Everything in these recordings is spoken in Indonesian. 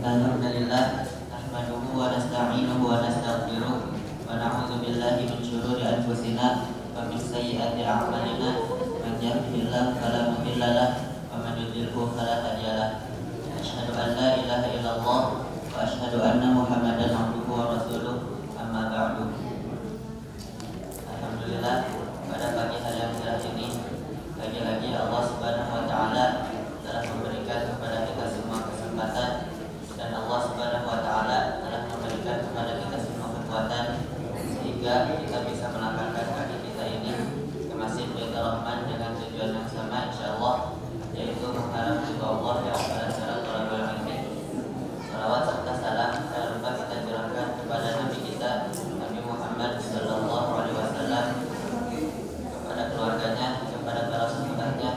Alhamdulillah nahmaduhu wa nasta'inuhu wa nastaghfiruh wa na'udzu billahi min syururi anfusina wa min sayyiati a'malina man yahdihillahu fala mudilla lahu wa man yudlilhu fala hadiya lahu. Asyhadu an la ilaha illallah wa asyhadu anna Muhammadan abduhu wa rasuluh. Amma ba'du. Alhamdulillah, pada pagi hari yang cerah ini lagi-lagi Allah Subhanahu wa taala telah memberikan kepada kita semua kesempatan, dan Allah Subhanahu wa taala telah memberikan kepada kita semua kekuatan sehingga kita bisa melangkahkan kaki kita ini ke Masjid Baitur Rahman dengan tujuan yang sama insyaallah, yaitu mengharap ridha Allah yang pada syarat thalabul ilmi. Salawat serta salam tak lupa kita curahkan kepada Nabi kita Nabi Muhammad sallallahu alaihi wasallam, kepada keluarganya, kepada para sahabatnya,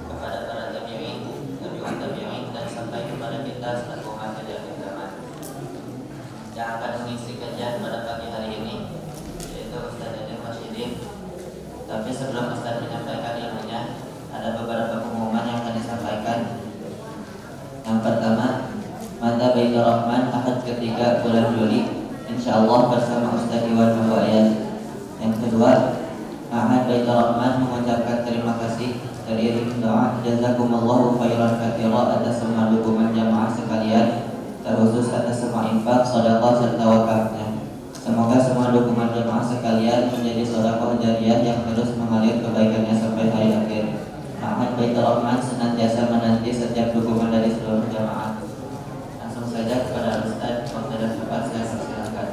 kepada para tabi'in, tabi'ut tabi'in, dan sampai kepada kita selaku umat di akhir zaman. Yang akan mengisi kajian pada pagi hari ini yaitu Ustaz Adil Rasyidin. Tapi sebelum Ustaz menyampaikan ilmunya, ada beberapa pengumuman yang akan disampaikan. Yang pertama, Mata Baitur Rahman Ahad ketiga bulan Juli insyaallah bersama Ustaz Iwan Mabuayat. Yang kedua, Ahad Baitur Rahman mengucapkan terima kasih teriring doa jazakumullahu khairan katsira atas semua dukungan jamaah sekalian, terkhusus atas semua infak, sedekah serta wakafnya. Semoga semua dukungan jamaah sekalian menjadi sedekah jariyah yang terus mengalir kebaikannya sampai hari akhir. Ahad Baitur Rahman senantiasa menanti setiap dukungan dari seluruh jamaah. Langsung saja kepada Ustaz, waktu dan tempat saya persilakan.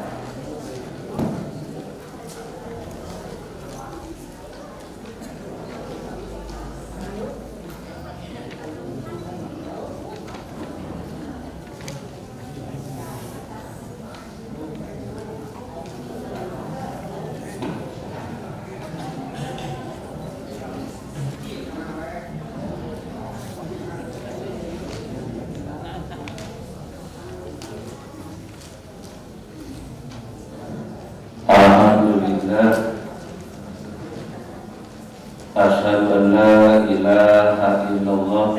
Asyhadu an la ilaha illallah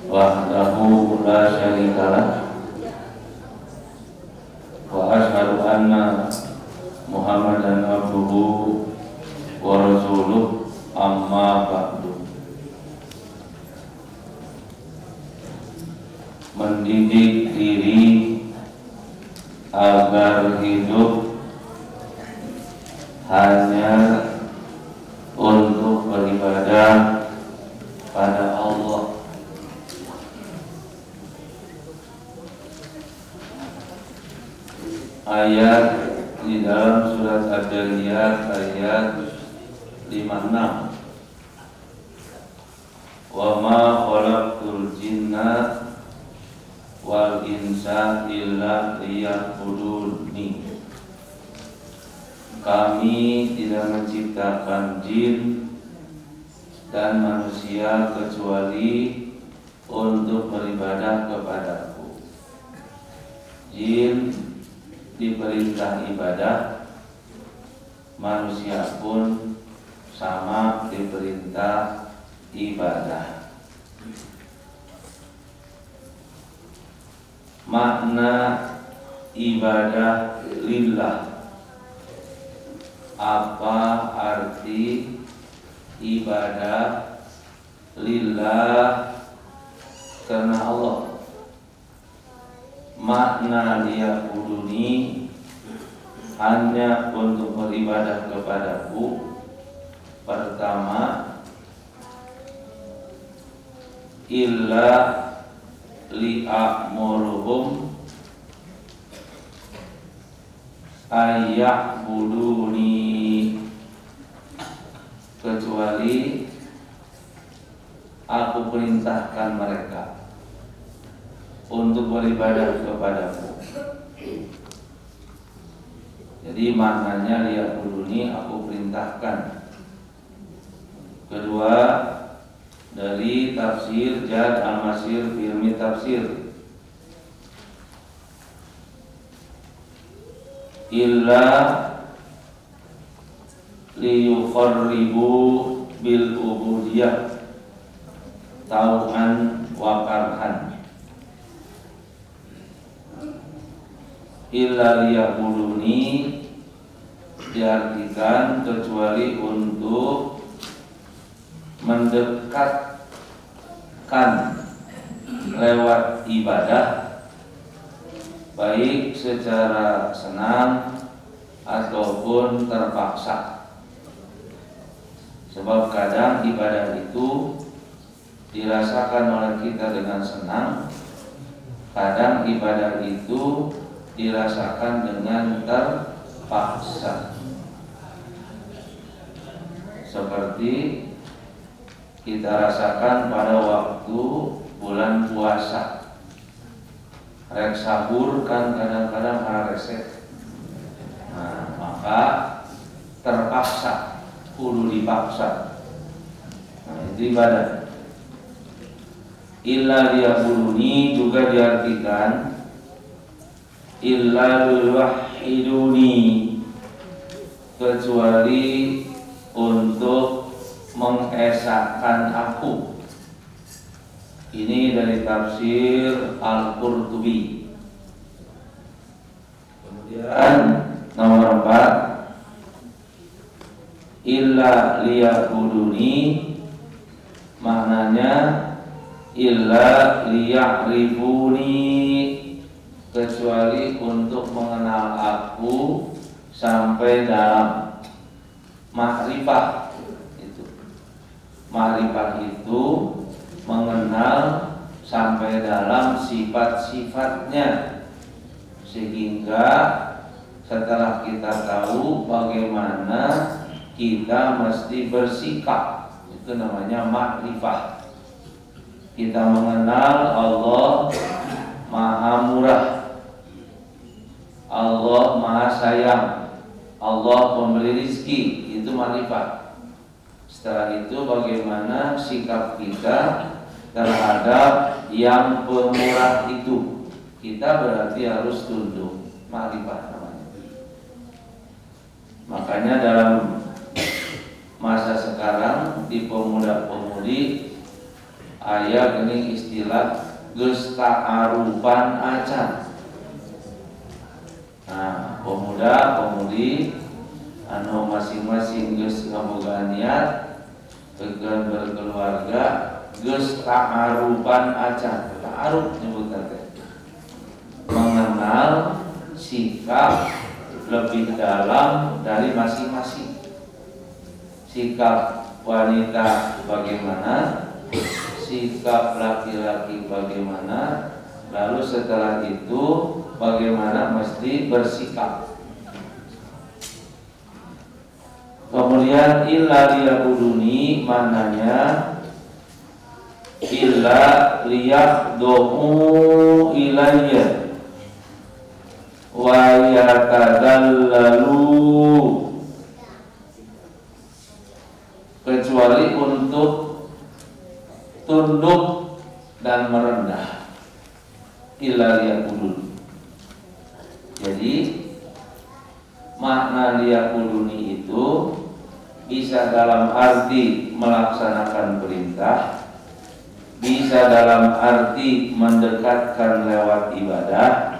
wahdahu la syarikalah wa asyhadu anna Muhammadan abduhu wa rasuluh. Amma ba'du. Mendidik diri agar hidup hanya untuk beribadah pada Allah. Ayat di dalam surat Ad-Dariyat ayat 56. Wa ma khalaqtul jinna wal insa illa liya'buduni. Kami tidak menciptakan jin dan manusia kecuali untuk beribadah kepadaku. Jin diperintah ibadah, manusia pun sama diperintah ibadah. Makna ibadah lillah. Apa arti ibadah lillah? Karena Allah. Makna liya'buduni, hanya untuk beribadah kepadaku. Pertama, illa li'amuruhum ayya'buduni, kecuali aku perintahkan mereka untuk beribadah kepadaku. Jadi maknanya liya'buduni, aku perintahkan. Kedua, dari tafsir Jad Al-Masir fi Ilmi Tafsir, illa liyuqarribu bil ubudiyah tau'an wa karhan. illa liya'buduni diartikan kecuali untuk mendekatkan lewat ibadah, baik secara senang ataupun terpaksa. Sebab kadang ibadah itu dirasakan oleh kita dengan senang, kadang ibadah itu dirasakan dengan terpaksa. Seperti kita rasakan pada waktu bulan puasa, rek sahur kan kadang-kadang resep. Nah, maka terpaksa, kudu dipaksa. Nah, itu ibadah. Illa liya'buduni juga diartikan illa liyuwahhiduni, kecuali untuk mengesahkan aku. Ini dari tafsir Al-Qurtubi. Kemudian nomor 4, illa liya'buduni maknanya illa liya'rifuni, kecuali untuk mengenal aku sampai dalam ma'rifah. Itu ma'rifah itu mengenal sampai dalam sifat-sifatnya, sehingga setelah kita tahu bagaimana kita mesti bersikap, itu namanya ma'rifah. Kita mengenal Allah Maha Murah, Allah Maha Sayang, Allah pemberi rizki, itu ma'rifah. Setelah itu bagaimana sikap kita terhadap yang pemurah itu, kita berarti harus tunduk, ma'rifah namanya. Makanya dalam masa sekarang di pemuda-pemudi aya geuning istilah geus ta'arupan acan. Nah, pemuda-pemudi anu masing-masing geus ngabogaan niat keur berkeluarga geus ta'arupan acan. Ta'aruf nyebutna teh mengenal sikap lebih dalam dari masing-masing. Sikap wanita bagaimana, sikap laki-laki bagaimana, lalu setelah itu bagaimana mesti bersikap. Kemudian illa liya'buduni maknanya illa liyaqdu'u ilayya wa yatadallalu, kecuali untuk tunduk dan merendah. Illa liya'buduni. Jadi makna liya'buduni itu bisa dalam arti melaksanakan perintah, bisa dalam arti mendekatkan lewat ibadah,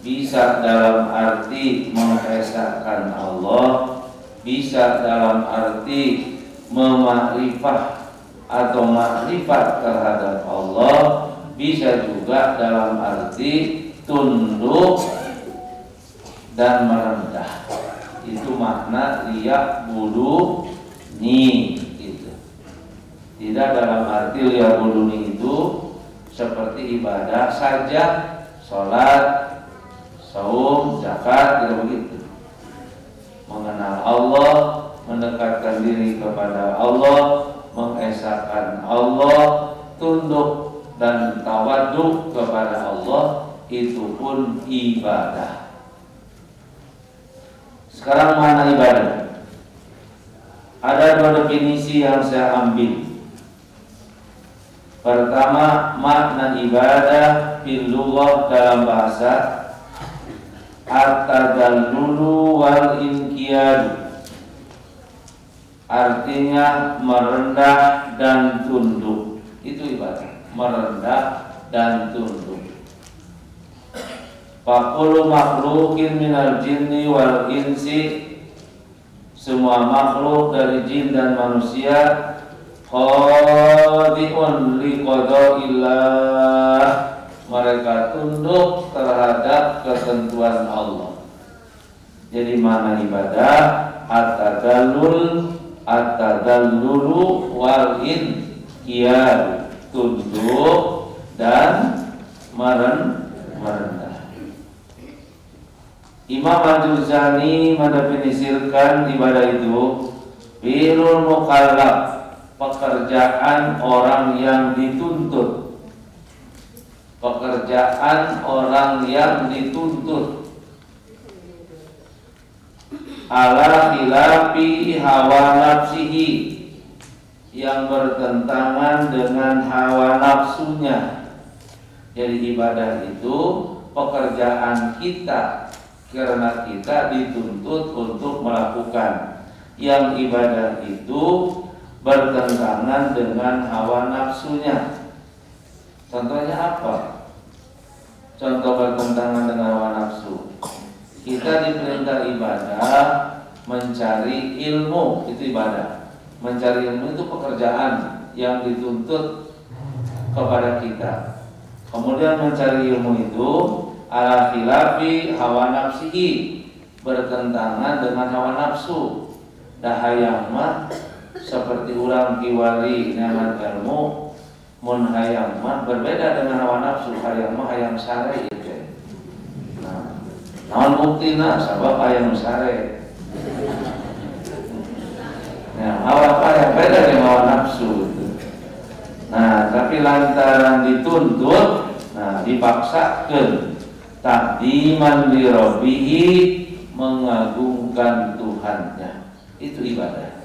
bisa dalam arti mengesahkan Allah, bisa dalam arti memakrifah atau makrifat terhadap Allah, bisa juga dalam arti tunduk dan merendah. Itu makna liya'buduni gitu. Tidak dalam arti liya'buduni itu seperti ibadah saja, sholat, saum, zakat, tidak begitu. Mengenal Allah, mendekatkan diri kepada Allah, mengesahkan Allah, tunduk dan tawaduk kepada Allah, itu pun ibadah. Sekarang mana ibadah? Ada dua definisi yang saya ambil. Pertama, makna ibadah fil lughah dalam bahasa at-tadallulu wal inqiyad, artinya merendah dan tunduk. Itu ibadah, merendah dan tunduk. Faqulu makhluqin minal jinni wal insi, semua makhluk dari jin dan manusia khadi'un liqada'illah, mereka tunduk terhadap ketentuan Allah. Jadi mana ibadah? At-tadallulu wal inqiyad, tunduk dan merendah. Imam Al-Juzani mendefinisikan ibadah itu fi'lul mukallaf, pekerjaan orang yang dituntut. Pekerjaan orang yang dituntut ala khilafi hawa nafsihi, yang bertentangan dengan hawa nafsunya. Jadi ibadah itu pekerjaan kita karena kita dituntut untuk melakukan. Yang ibadah itu bertentangan dengan hawa nafsunya. Contohnya apa? Contoh bertentangan dengan hawa nafsu. Kita diperintah ibadah mencari ilmu, itu ibadah. Mencari ilmu itu pekerjaan yang dituntut kepada kita. Kemudian mencari ilmu itu ala khilafi hawa nafsihi, bertentangan dengan hawa nafsu. Dah hayang mah seperti urang kiwari nyaman ilmu, mun hayang mah berbeda dengan hawa nafsu. Hayang mah hayang sare itu. Nah, naon buktina sabab hayang sare. Nah, hawa hayang beda dengan hawa nafsu itu. Nah, tapi lantaran dituntut, nah dipaksakan takdiman li rabbihi, mengagungkan Tuhannya. Itu ibadah.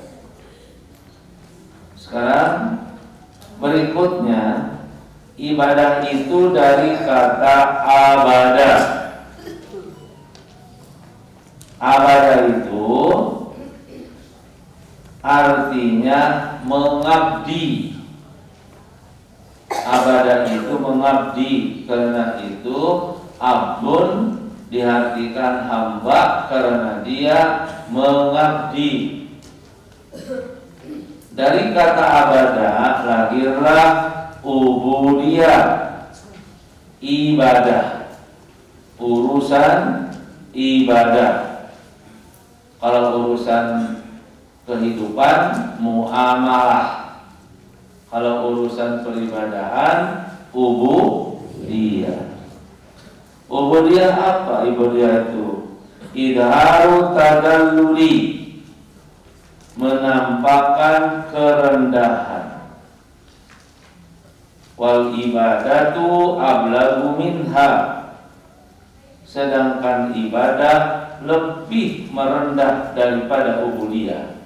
Sekarang berikutnya, ibadah itu dari kata abadah. Abadah itu artinya mengabdi. Abadah itu mengabdi, karena itu abdun diartikan hamba karena dia mengabdi. Dari kata abadah lahirlah ubudiyah, ibadah, urusan ibadah. Kalau urusan kehidupan muamalah, kalau urusan peribadahan ubudiyah. Ubudiyah apa? Ubudiyah itu idharu tadalluli, menampakkan kerendahan. Wal ibadatu ablagu minha, sedangkan ibadah lebih merendah daripada ubudiyah.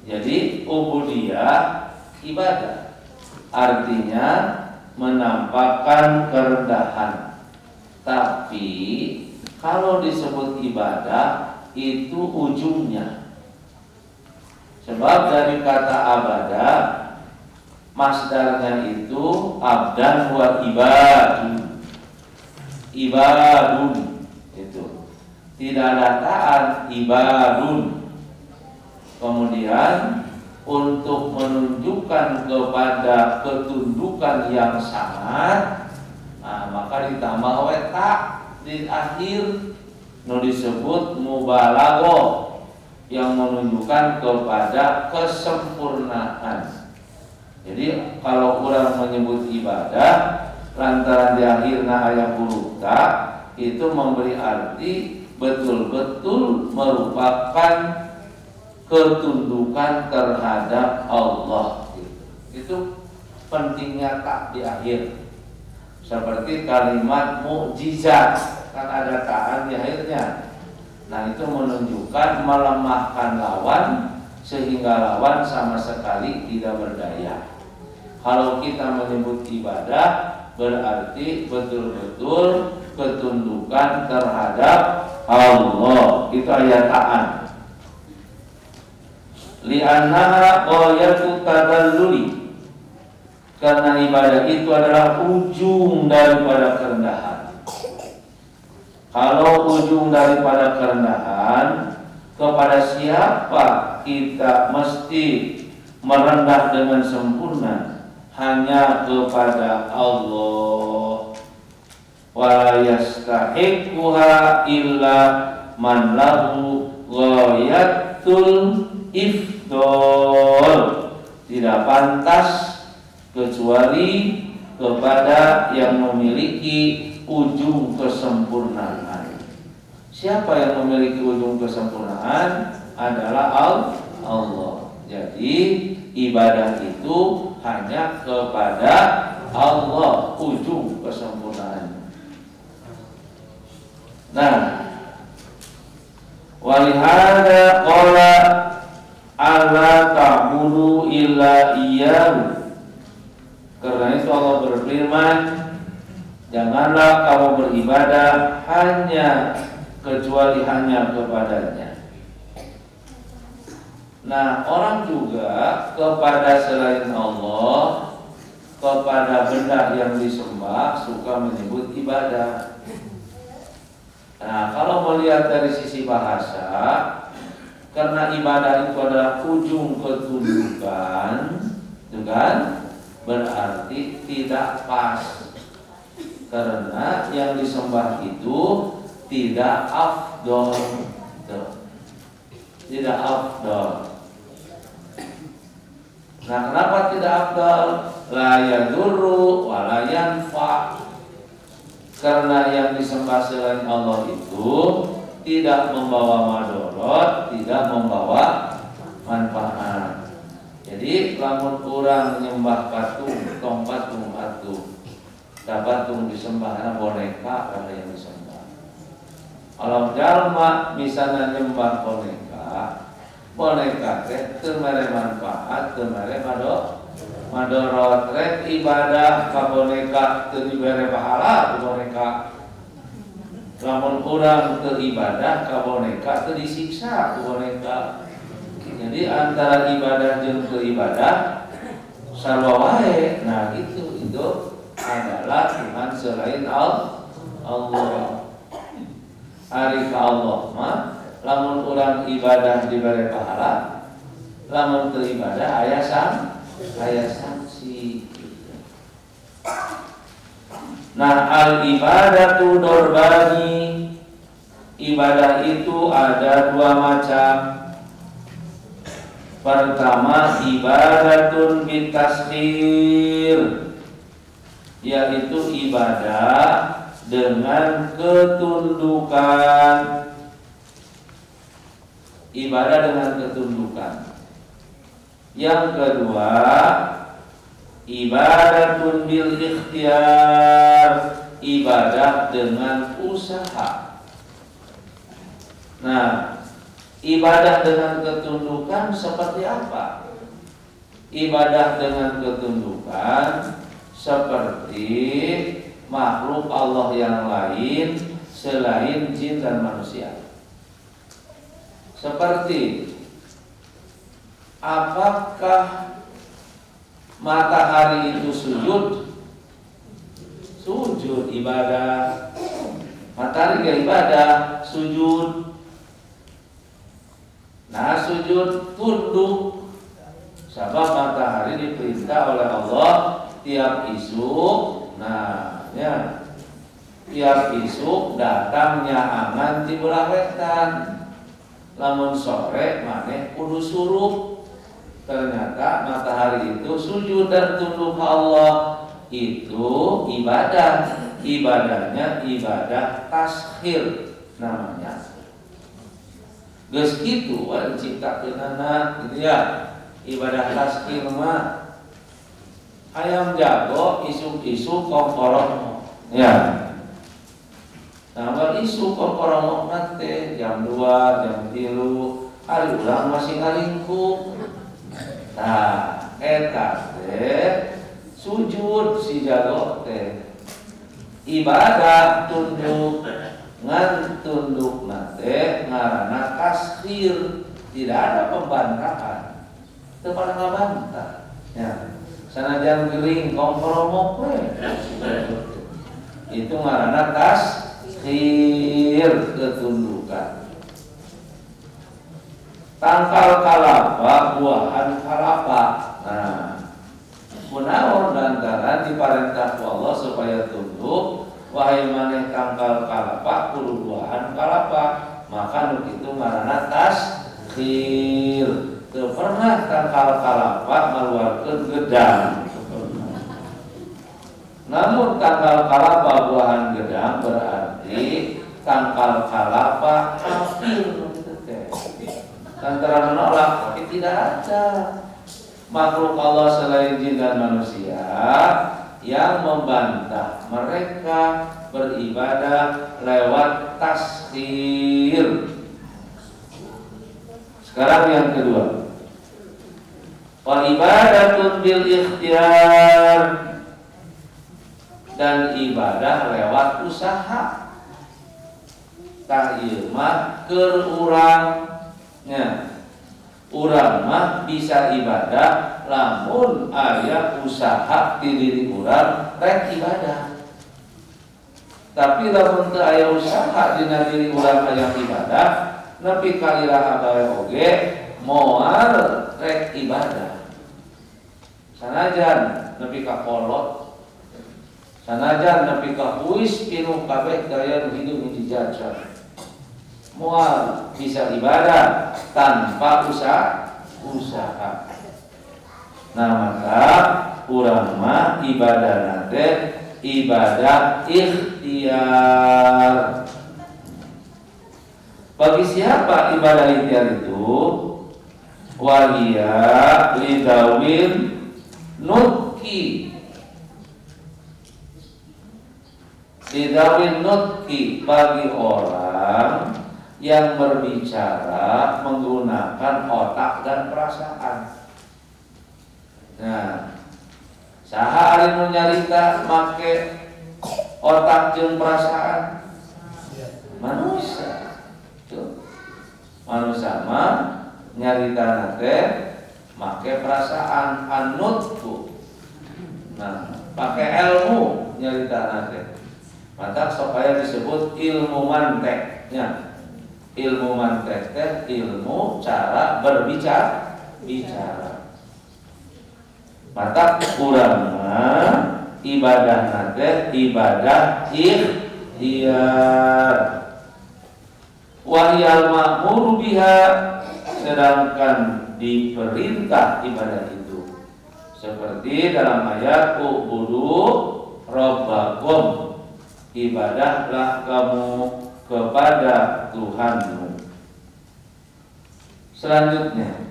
Jadi ubudiyah ibadah, artinya menampakkan kerendahan. Tapi kalau disebut ibadah itu ujungnya. Sebab dari kata abadah, masdarnya itu abdan wa ibadun. Ibadun itu tidak ada taat, ibadun. Kemudian untuk menunjukkan kepada ketundukan yang sangat, nah, maka ditambah weta di akhir, no disebut mubalaghah, yang menunjukkan kepada kesempurnaan. Jadi kalau orang menyebut ibadah lantaran di akhirnya ayat huruf ta, itu memberi arti betul-betul merupakan ketundukan terhadap Allah. Itu pentingnya tak di akhir. Seperti kalimat mukjizat, kan ada taan di akhirnya. Nah, itu menunjukkan melemahkan lawan sehingga lawan sama sekali tidak berdaya. Kalau kita menyebut ibadah berarti betul-betul ketundukan terhadap Allah. Itu ayat ta'an. Li'annaha ghayatu tadalluli, karena ibadah itu adalah ujung daripada kerendahan. Kalau ujung daripada kerendahan, kepada siapa kita mesti merendah dengan sempurna? Hanya kepada Allah. Wala yastahiquha illa man lahu ghayatul ifdol. Tidak pantas kecuali kepada yang memiliki ujung kesempurnaan. Siapa yang memiliki ujung kesempurnaan? Adalah Allah. Jadi ibadah itu hanya kepada Allah, ujung kesempurnaan. Nah, walihada qala alla ta'budu illa iyyahu. Karena itu Allah berfirman, janganlah kamu beribadah kecuali hanya kepadanya. Nah, orang juga kepada selain Allah, kepada benda yang disembah suka menyebut ibadah. Nah, kalau melihat dari sisi bahasa, karena ibadah itu adalah ujung ketundukan, kan? Berarti tidak pas. Karena yang disembah itu tidak afdol. Tidak afdol. Nah, kenapa tidak afdal? La yadurru wa la yanfa. Karena yang disembah selain Allah itu tidak membawa madorot, tidak membawa manfaat. Jadi lamun orang nyembah patung, tong patung atuh, dapat patung disembah karena boneka karena yang disembah. Kalau jalma misalnya nyembah boneka teh teu mere manfaat, teu mere madorot. Rek ibadah ka boneka teu dibere pahala ku boneka. Lamun urang teu ibadah ka boneka teu disiksa ku boneka. Jadi antara ibadah jeung teu ibadah sarua wae. Nah, itu adalah Tuhan selain Allah. Ari ka Allah mah lamun urang ibadah diberi pahala, lamun teu ibadah aya sanksi. Nah, al ibadatu dorbani, ibadah itu ada dua macam. Pertama, ibadatun bitaskhir, yaitu ibadah dengan ketundukan. Ibadah dengan ketundukan. Yang kedua, ibadatun bil ikhtiyar, ibadah dengan usaha. Nah, ibadah dengan ketundukan seperti apa? Ibadah dengan ketundukan seperti makhluk Allah yang lain selain jin dan manusia. Seperti apakah matahari itu sujud? Sujud ibadah. Matahari gak ibadah, sujud. Nah, sujud tunduk. Sebab matahari diperintah oleh Allah tiap isuk. Nah, ya, tiap isuk datangnya angan di belah wetan. Lamun sore maneh kudu surup. Ternyata matahari itu sujud dan tunduk ke Allah. Itu ibadah. Ibadahnya ibadah taskhir namanya. Geus kitu we diciptakeunana gitu ya. Ibadah taskhir mah ayam jago isuk-isuk kongkorong. Ya. Nah, isu kongkorong nanti jam 2, jam 3, hari ulang masih ngalingkup. Nah, eta teh sujud si jago teh. Ibadah tunduk, ngan tunduk nate ngaranna taskhir, tidak ada pembantahan. Teu pada ngabantah. Ya. Sanajan gering kongkorong we. Itu ngaranna taskhir. takhir ketundukan. Tangkal kalapa buahan kalapa. Nah, kunaon lantaran diparentah ku Allah supaya tunduk. Wahai maneh tangkal kalapa kudu buahan kalapa. Maka nu kitu ngaranna takhir. Teu pernah tangkal kalapa ngaluarkeun gedang. Namun tangkal kalapa buahan gedang berarti tangkal kalapa kafir. Antara menolak, tapi tidak ada makhluk Allah selain jin dan manusia yang membantah mereka beribadah lewat takhir. Sekarang yang kedua, wal ibadatun bil ikhtiyar, dan ibadah lewat usaha. Tah ieu mah keur urangnya, urang mah bisa ibadah lamun aya usaha di diri urang rek ibadah. Tapi lamun teu aya usaha dina diri urang aya ibadah, nepi ka iraha bae oge moal rek ibadah. Sanajan nepi ka kolot, sanajan nepi ka puis pinuh kabeh daya hidup hiji jajan. Moal bisa ibadah tanpa usaha. Nah maka urang mah ibadah nate ibadah ikhtiar. Bagi siapa ibadah ikhtiar itu? Wahia lidawin nutki, lidawin nutki, bagi orang yang berbicara menggunakan otak dan perasaan. Nah, saha ari nu nyarita make otak jeung perasaan? Manusia. Tuh. Manusia mah nyarita teh make perasaan, anutku. Nah, pakai ilmu nyarita teh. Maka supaya disebut ilmu manteknya. Ilmu mantek teh ilmu cara berbicara. Mata urang mah ibadah nate ibadah ikhtiar. Wahyal ma'mur biha, sedangkan diperintah ibadah itu seperti dalam ayat ubudu rabbakum, ibadahlah kamu kepada Tuhanmu. Selanjutnya,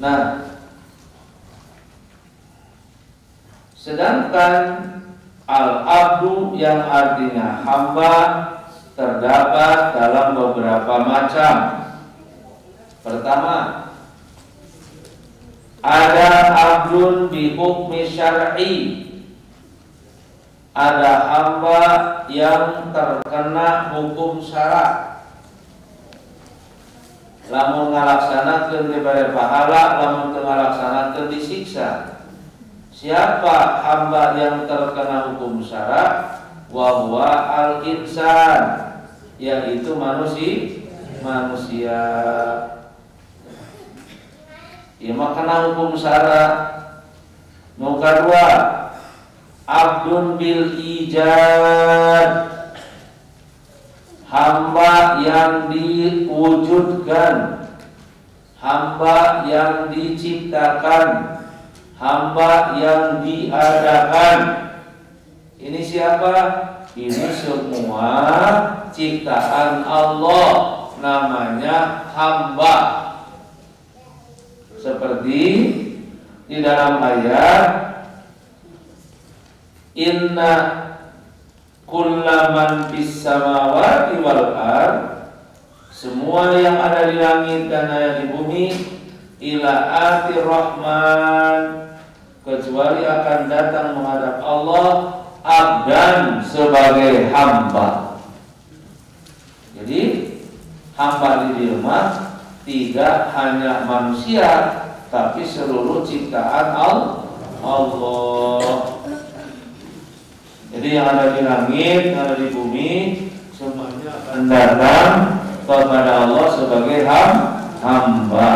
nah, sedangkan al-abdu yang artinya hamba terdapat dalam beberapa macam. Pertama, ada abdun bi hukmi syar'i, ada hamba yang terkena hukum syara. Lamun ngalaksanakeun dibere pahala, lamun teu ngalaksanakeun disiksa. Siapa hamba yang terkena hukum syara? Wa huwa al-insan, yaitu manusia. Ya makna hukum syara. Nu kadua, abdun bil ijad, hamba yang diwujudkan, hamba yang diciptakan, hamba yang diadakan. Ini siapa? Ini semua ciptaan Allah, namanya hamba. Seperti di dalam ayat inna kullaman fis samawati wal ard, semua yang ada di langit dan ada di bumi, ila atir rahman, kecuali akan datang menghadap Allah abdan, sebagai hamba. Jadi hamba di rumah tidak hanya manusia, tapi seluruh ciptaan Allah. Jadi Jadi yang ada di langit, yang ada di bumi, semuanya akan datang kepada Allah sebagai hamba.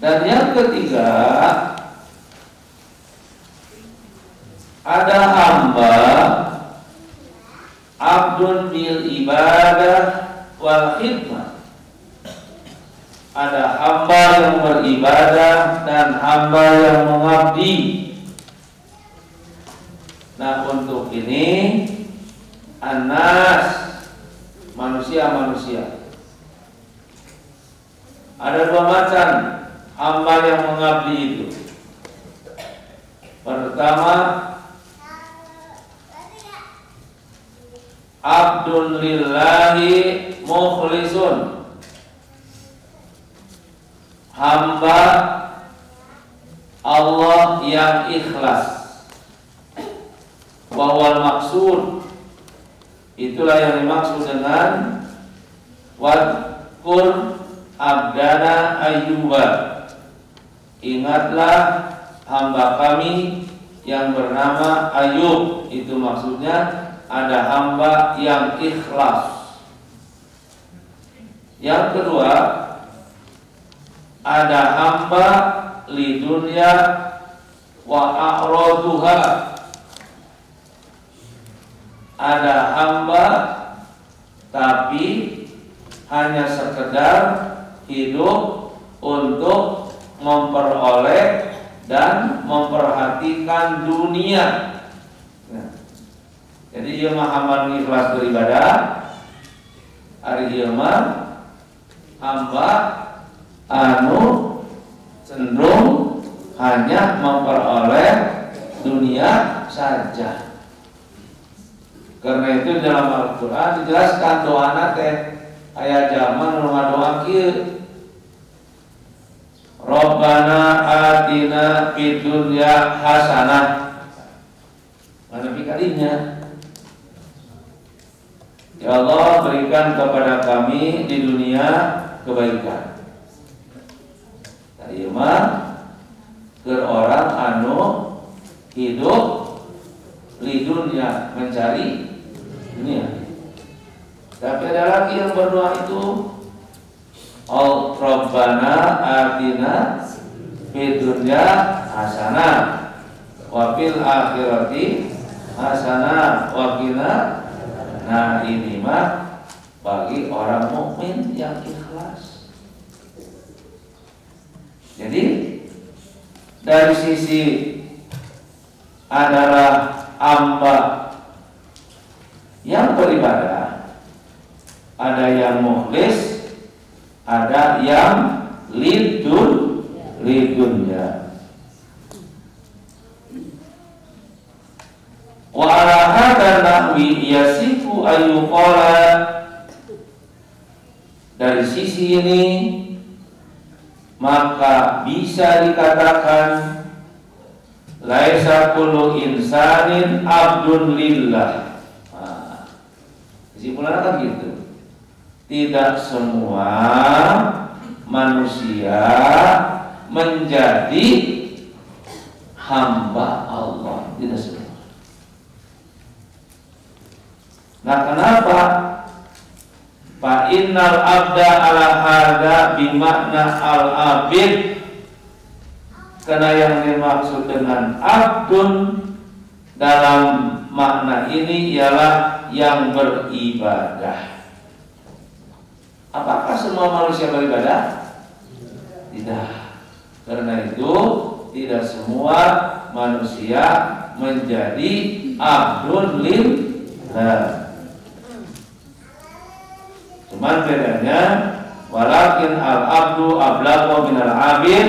Dan yang ketiga, ada hamba abdun bil ibadah wal khidmah. Ada hamba yang beribadah dan hamba yang mengabdi. Nah, untuk ini anas, manusia-manusia. Ada dua macam hamba yang mengabdi itu. Pertama, abdun lillahi mukhlisun, hamba Allah yang ikhlas. Wawal maksud, itulah yang dimaksud dengan wadkur abdana ayyuba. Ingatlah hamba kami yang bernama Ayub. Itu maksudnya ada hamba yang ikhlas. Yang kedua, ada hamba li dunya wa a'raduha. Ada hamba tapi hanya sekedar hidup untuk memperoleh dan memperhatikan dunia. Nah, jadi dia hamba ikhlas beribadah, hari dia hamba anu cenderung hanya memperoleh dunia saja. Karena itu dalam Al-Quran dijelaskan doa teh ayat zaman rumah doa kieu. Rabbana atina fid dunya hasanah. Mana pikadinya? Ya Allah, berikan kepada kami di dunia kebaikan. Tadi mah ke orang anu hidup di dunia, mencari dunia. Tapi ada lagi yang berdoa itu, Rabbana atina fid dunya hasanah wa fil akhirati hasanah wa qina. Nah, ini mah bagi orang mukmin yang ikhlas. Jadi dari sisi adalah hamba yang beribadah, ada yang mukhlis, ada yang lidunnya. Wa ala hadza nahwi yasifu ayyuqala. Dari sisi ini maka bisa dikatakan laisa kullu insanin abdun lillah. Nah, kesimpulannya kan gitu. Tidak semua manusia menjadi hamba Allah, tidak semua. Nah, kenapa? Fa innal abda ala hadza bimakna al-abid. Karena yang dimaksud dengan abdun dalam makna ini ialah yang beribadah. Apakah semua manusia beribadah? Tidak. Karena itu tidak semua manusia menjadi abdun lillah. Cuman bedanya walakin al-abdu ablaghu minal abid.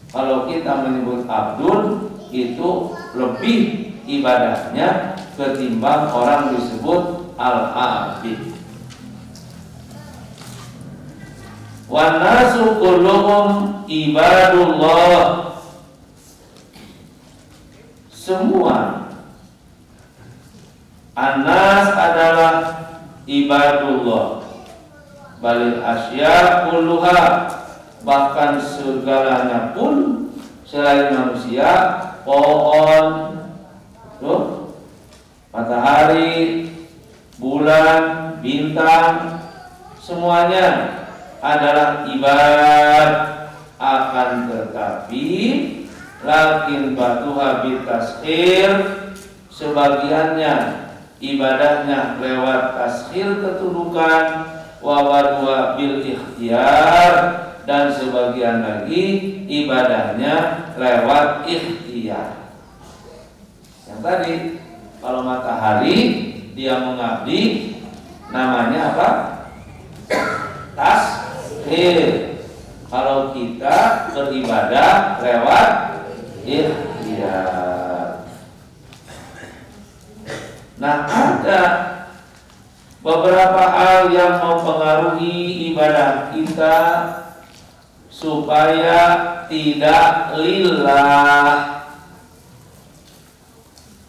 Kalau kita menyebut abdun itu lebih ibadahnya ketimbang orang disebut al-abid. Wan nasu kulluhum ibadullah. Semua An-nas adalah ibadullah. Balil asya kulluha, bahkan segalanya pun selain manusia, pohon, tuh, matahari, bulan, bintang, semuanya adalah ibad. Akan tetapi lakin batuha bitashir, sebagiannya ibadahnya lewat tashir ketundukan, wa badua bil ikhtiyar, dan sebagian lagi ibadahnya lewat ikhtiar. Yang tadi kalau matahari dia mengabdi namanya apa? Tashir. Kalau kita beribadah lewat ikhtiar. Nah, ada beberapa hal yang mempengaruhi ibadah kita supaya tidak lillah.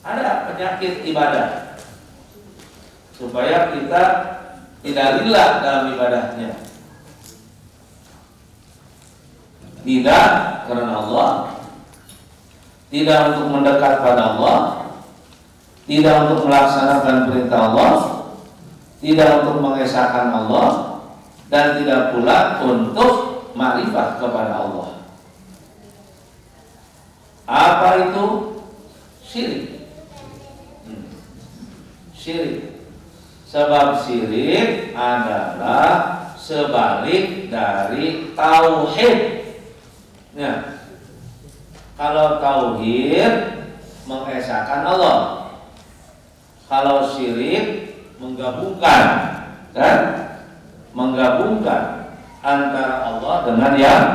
Ada penyakit ibadah supaya kita tidak lillah dalam ibadahnya. Tidak karena Allah, tidak untuk mendekat pada Allah, tidak untuk melaksanakan perintah Allah, tidak untuk mengesahkan Allah, dan tidak pula untuk ma'rifah kepada Allah. Apa itu? Syirik. Syirik. Sebab syirik adalah sebalik dari tauhid. Ya. Kalau tauhid mengesahkan Allah, kalau syirik menggabungkan, kan? Menggabungkan antara Allah dengan yang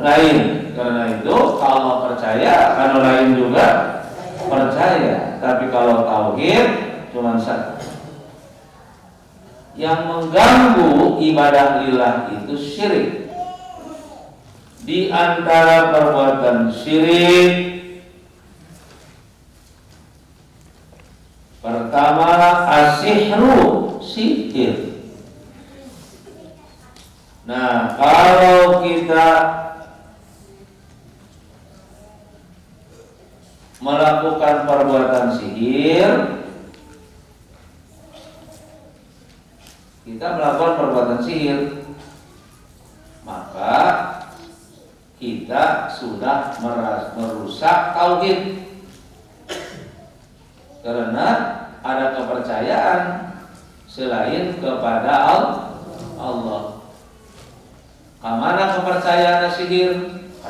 lain. Karena itu kalau percaya, kalau lain juga percaya. Tapi kalau tauhid cuma satu. Yang mengganggu ibadah lillah itu syirik. Di antara perbuatan syirik, pertama as-sihru, sihir. Nah, kalau kita melakukan perbuatan sihir, maka kita sudah merusak tauhid. Karena ada kepercayaan selain kepada Allah. Kemana kepercayaan sihir?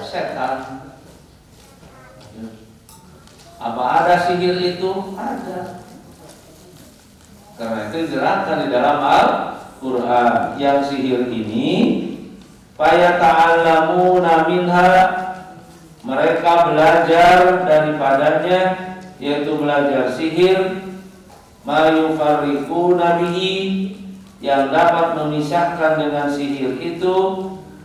Setan. Apa ada sihir itu? Ada. Karena itu diterangkan di dalam Al-Quran. Yang sihir ini fayata'allamuna minha, mereka belajar daripadanya, yaitu belajar sihir, ma yufarriquna bihi, yang dapat memisahkan dengan sihir itu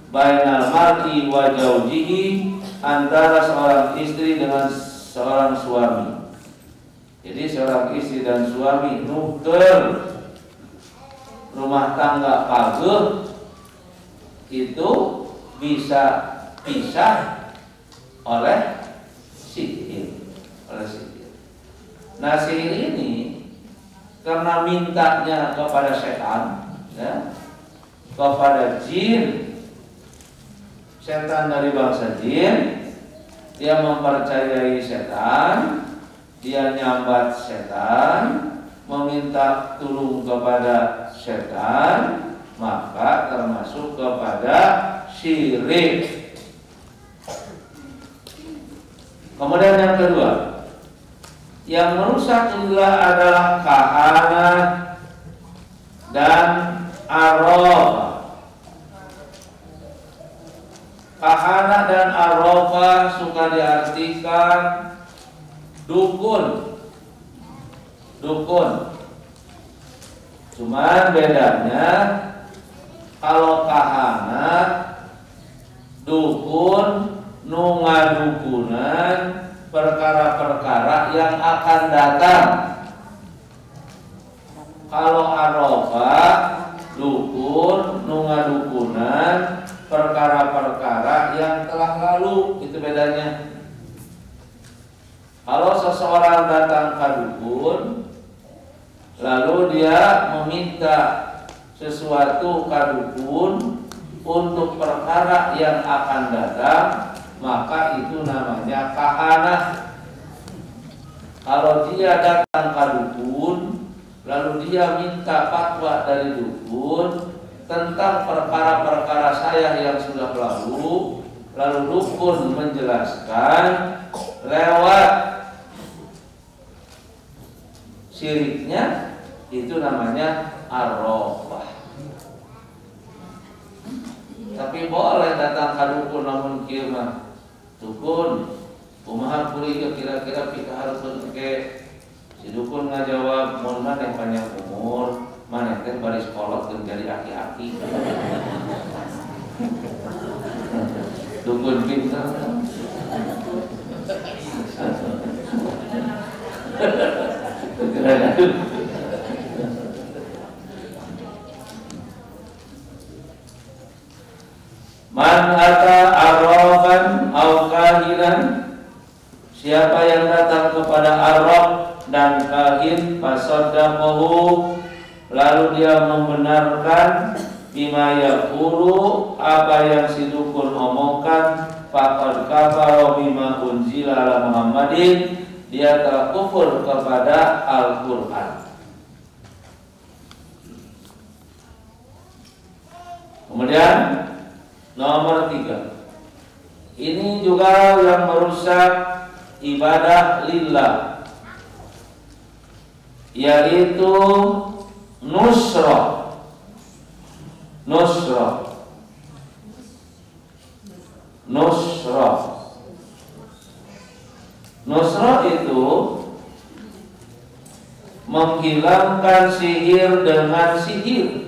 bainal mar'i wa zawjihi, antara seorang istri dengan seorang suami. Jadi seorang istri dan suami nuker rumah tangga paguh itu bisa pisah oleh sihir. Nah, sihir ini karena mintanya kepada setan, ya, kepada jin, setan dari bangsa jin, dia mempercayai setan, dia nyambat setan, meminta tolong kepada setan, maka termasuk kepada syirik. Kemudian yang kedua, yang merusak lillah adalah kahanah dan arafah. Kahanah dan arafah suka diartikan dukun. Cuman bedanya, kalau kahanah, dukun, nungadukunan perkara-perkara yang akan datang. Kalau arafah, dukun, nungadukunan perkara-perkara yang telah lalu. Itu bedanya. Kalau seseorang datang ke dukun, lalu dia meminta sesuatu ke dukun untuk perkara yang akan datang, maka itu namanya kahanah. Kalau dia datang ke dukun, lalu dia minta fatwa dari dukun tentang perkara-perkara saya yang sudah lalu dukun menjelaskan lewat syiriknya, itu namanya arrofah. Tapi boleh datang ke dukun namun kira dukun kumaha kuliah kira-kira kita harus ke si dukun ngajawab mun maneh panjang umur, maneh teh bari sekolah keur jadi aki-aki. Dukun pintar. Man ata arrafan aw kahinan, siapa yang datang kepada arraf dan kahin, fasaddaqahu, lalu dia membenarkan bima yaqulu, apa yang si dukun omongkan, faqad kafara bima unzila ala Muhammadin, dia telah kufur kepada Al-Qur'an. Kemudian nomor 3, ini juga yang merusak ibadah lillah, yaitu nusrah. Nusrah itu menghilangkan sihir dengan sihir.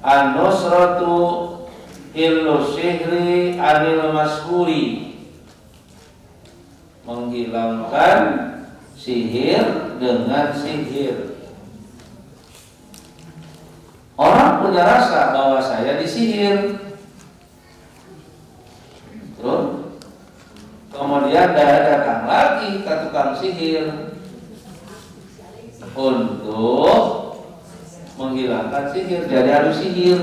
An-nusratu illu sihri anil mashuri, menghilangkan sihir dengan sihir. Orang punya rasa bahwa saya disihir, terus kemudian dia datang lagi ke tukang sihir untuk menghilangkan sihir, jadi harus sihir.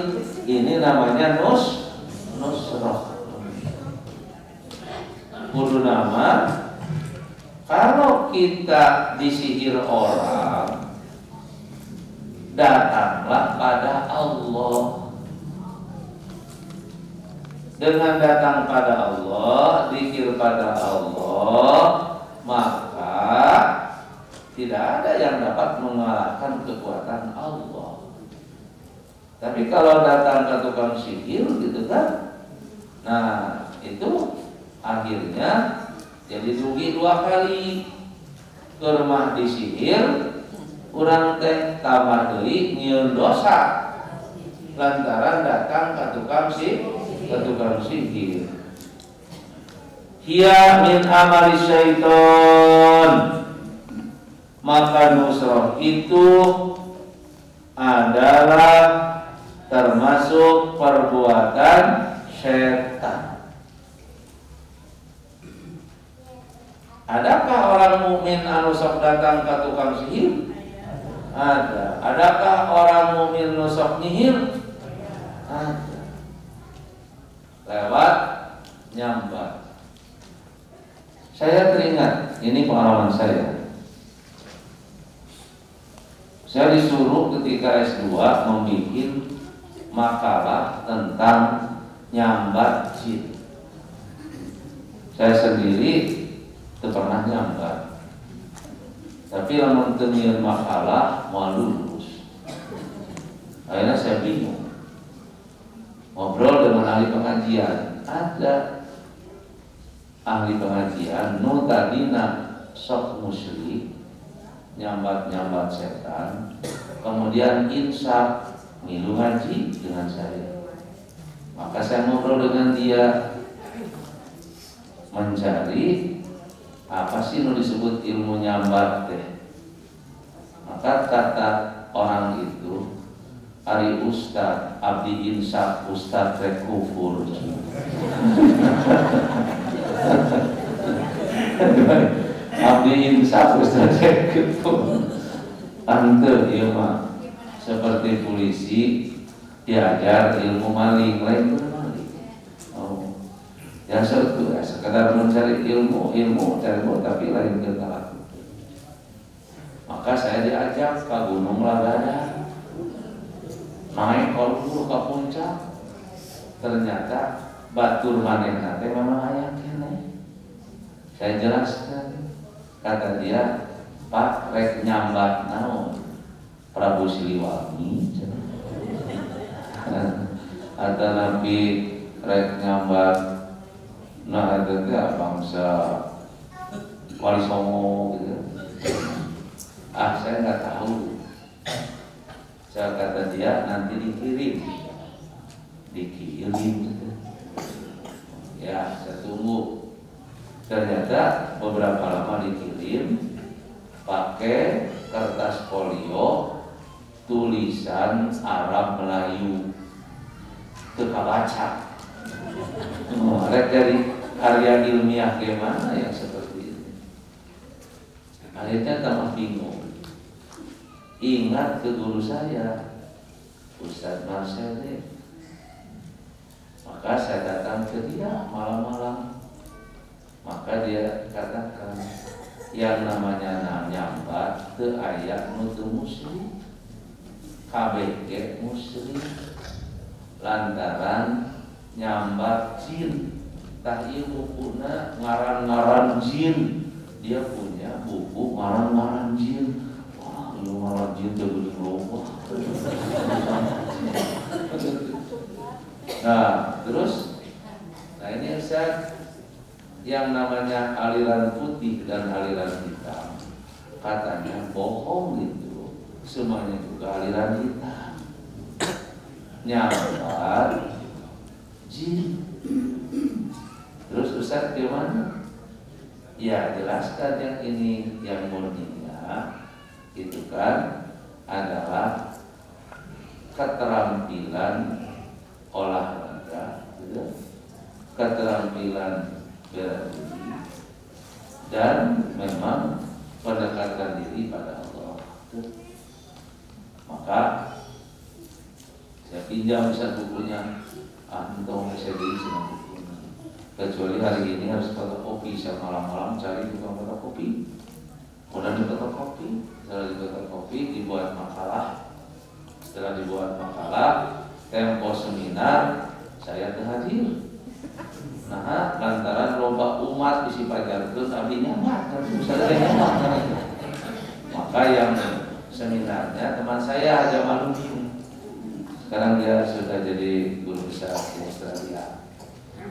Ini namanya nusrah. Kudu nama, kalau kita disihir orang, datanglah pada Allah. Dengan datang pada Allah, zikir pada Allah, maka tidak ada yang dapat mengalahkan kekuatan Allah. Tapi kalau datang ke tukang sihir gitu kan, nah itu akhirnya jadi rugi 2 kali. Ke rumah disihir, urang teh tambah deui nyieun dosa lantaran datang ke tukang sihir. Hiya min amali syaiton, maka nusrah itu adalah termasuk perbuatan syaitan. Adakah orang mukmin anu sok datang ke tukang sihir? Ada. Adakah orang mukmin anu sok nyihir? Ada. Lewat nyambat. Saya teringat, ini pengalaman saya. Saya disuruh ketika S2 membuat makalah tentang nyambat jin. Saya sendiri tidak pernah nyambat, tapi lamun teu makalah mau lulus. Akhirnya saya bingung. Ngobrol dengan ahli pengajian, ada ahli pengajian nu tadina sok musyrik, nyambat setan, kemudian insaf ngilu ngaji dengan saya. Maka saya ngobrol dengan dia, mencari apa sih nu disebut ilmu nyambat teh. Maka kata orang itu Ari Ustad abdi insaf Ustad rek kufur. Abdi insaf Ustad rek kufur. Ante ieu mah seperti polisi diajar ilmu maling lain maling. Oh. Yang satu sekedar mencari ilmu tapi lain ke. Maka saya diajak ke Gunung Lagana, naik dulu ke puncak. Ternyata batur manehna teh memang aya kene. Saya jelaskan, kata dia, Pak rek nyambat naon Prabu Siliwangi atau nabi rek nyambat nah itu bangsa Wali Songo gitu. Saya nggak tahu. Saya kata dia nanti dikirim gitu. Ya saya tunggu. Ternyata beberapa lama dikirim pakai kertas folio tulisan Arab Melayu teka baca. Dari karya ilmiah gimana yang seperti ini? Akhirnya tambah bingung. Ingat ke guru saya, Ustadz Marcel. Maka saya datang ke dia malam-malam. Maka dia katakan, yang namanya nyambat teu aya nu teu muslim, kabeh ge muslim. Lantaran nyambat jin, tah ieu bukuna ngaran-ngaran jin. Dia punya buku ngaran-ngaran jin. Wah, ieu ngaran jin teu geuning loba. Nah, terus ini Ustaz, yang namanya aliran putih dan aliran hitam katanya bohong itu, semuanya juga aliran hitam. Nyambat jin. Terus Ustaz gimana? Ya jelaskan yang ini, yang murninya itu kan adalah keterampilan olahraga, gitu. Keterampilan bela diri dan memang pendekatan diri pada Allah. Maka saya pinjam bisa bukunya, untung saya beli semua bukunya. Kecuali hari ini harus fotokopi, saya malam-malam cari tukang fotokopi. Mudah di fotokopi, setelah di fotokopi dibuat makalah. Setelah dibuat makalah, tempo seminar saya hadir. Nah, lantaran loba umat isi pajarkeun abdi nyamat, maka yang seminarnya teman saya Jamaluddin. Sekarang dia sudah jadi guru besar di Australia.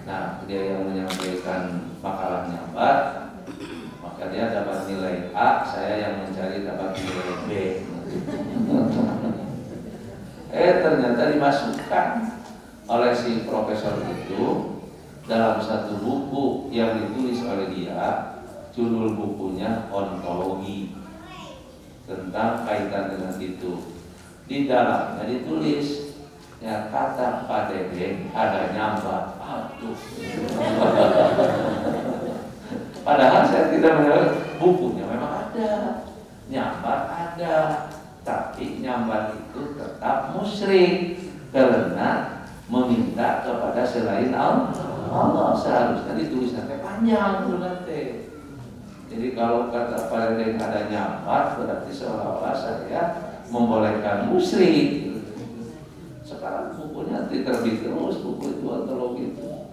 Nah, dia yang menyampaikan makalah nyambat, maka dia dapat nilai A, saya yang mencari dapat nilai B. Ternyata dimasukkan oleh si profesor itu dalam satu buku yang ditulis oleh dia. Judul bukunya Ontologi, tentang kaitan dengan itu. Di dalamnya ditulis ya, kata Pak Dede ada nyambat. Aduh. Padahal saya tidak mengenal bukunya, memang ada nyambat ada, tapi nyambat itu tetap musyrik karena meminta kepada selain Allah. Seharusnya ditulis sampai panjang nanti. Jadi kalau kata Pak Dede ada nyambat, berarti seolah-olah saya membolehkan musyrik. Sekarang bukunya diterbit terus, buku itu ontologi itu.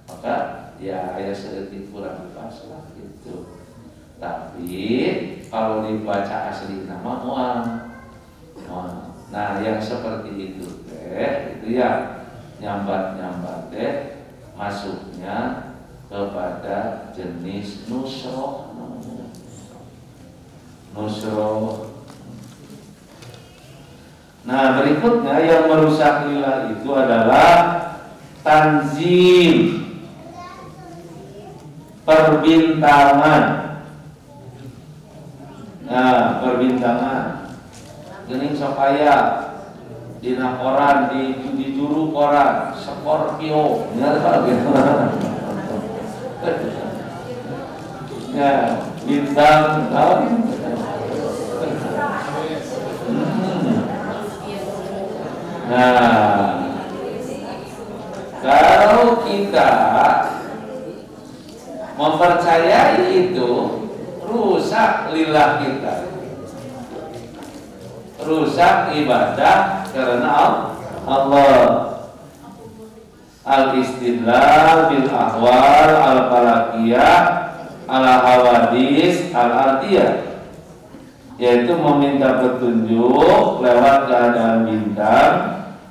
Maka ya ayat sedikit kurang pas lah gitu. Tapi kalau dibaca asli nama mual. Nah yang seperti itu itu ya nyambat teh masuknya kepada jenis nusroh. Nah berikutnya yang merusak lillah itu adalah tanzim, perbintangan. Nah perbintangan gening sok aya dina koran di juru koran Scorpio gitu. Ya, bintang Nah, kalau kita mempercayai itu, rusak lillah kita, rusak ibadah karena Allah. Al-istidlal bil ahwal al-falakiyah ala hawadis al-artiyah, yaitu meminta petunjuk lewat keadaan bintang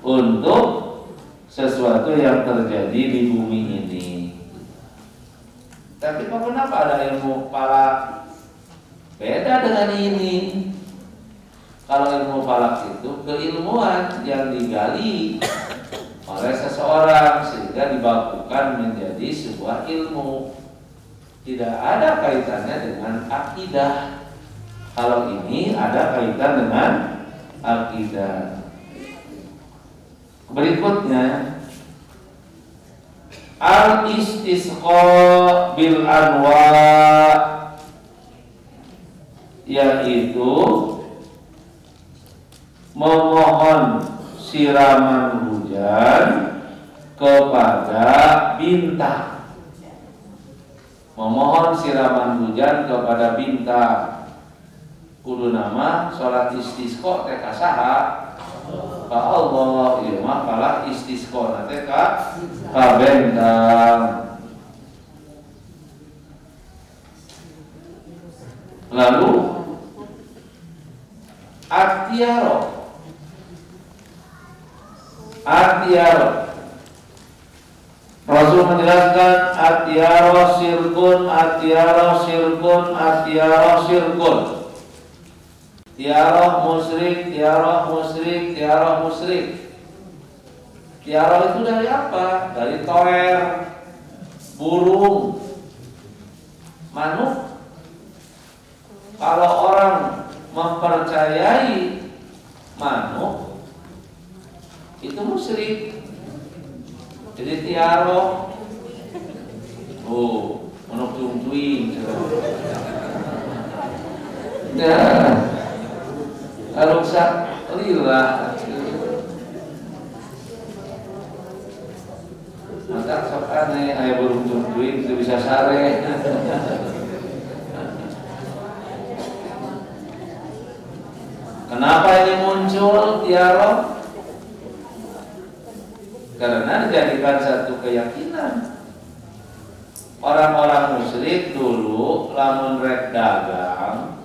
untuk sesuatu yang terjadi di bumi ini. Tapi kenapa ada ilmu falak? Beda dengan ini. Kalau ilmu falak itu keilmuan yang digali oleh seseorang sehingga dibakukan menjadi sebuah ilmu, tidak ada kaitannya dengan akidah. Kalau ini ada kaitan dengan akidah. Berikutnya, al-istisqa bil anwa, yaitu memohon siraman hujan kepada bintang. Memohon siraman hujan kepada bintang. Kudu nama sholat istisqa teh kasaha ka Allah, ieu mah kalah istisqa teh ka bintang. Lalu Atiaro. Rasul menjelaskan atiaro sirkun. Tiaroh musyrik. Tiaroh itu dari apa? Dari toer, burung, manuk. Kalau orang mempercayai manuk, itu musyrik. Jadi tiaroh, manuk tungtuing. Nah, rusak lillah. Maka sok aneh, aya burung tungtuing itu bisa sare. Kenapa ini muncul tiaroh? Karena dijadikan satu keyakinan. Orang-orang musyrik dulu lamun rek dagang,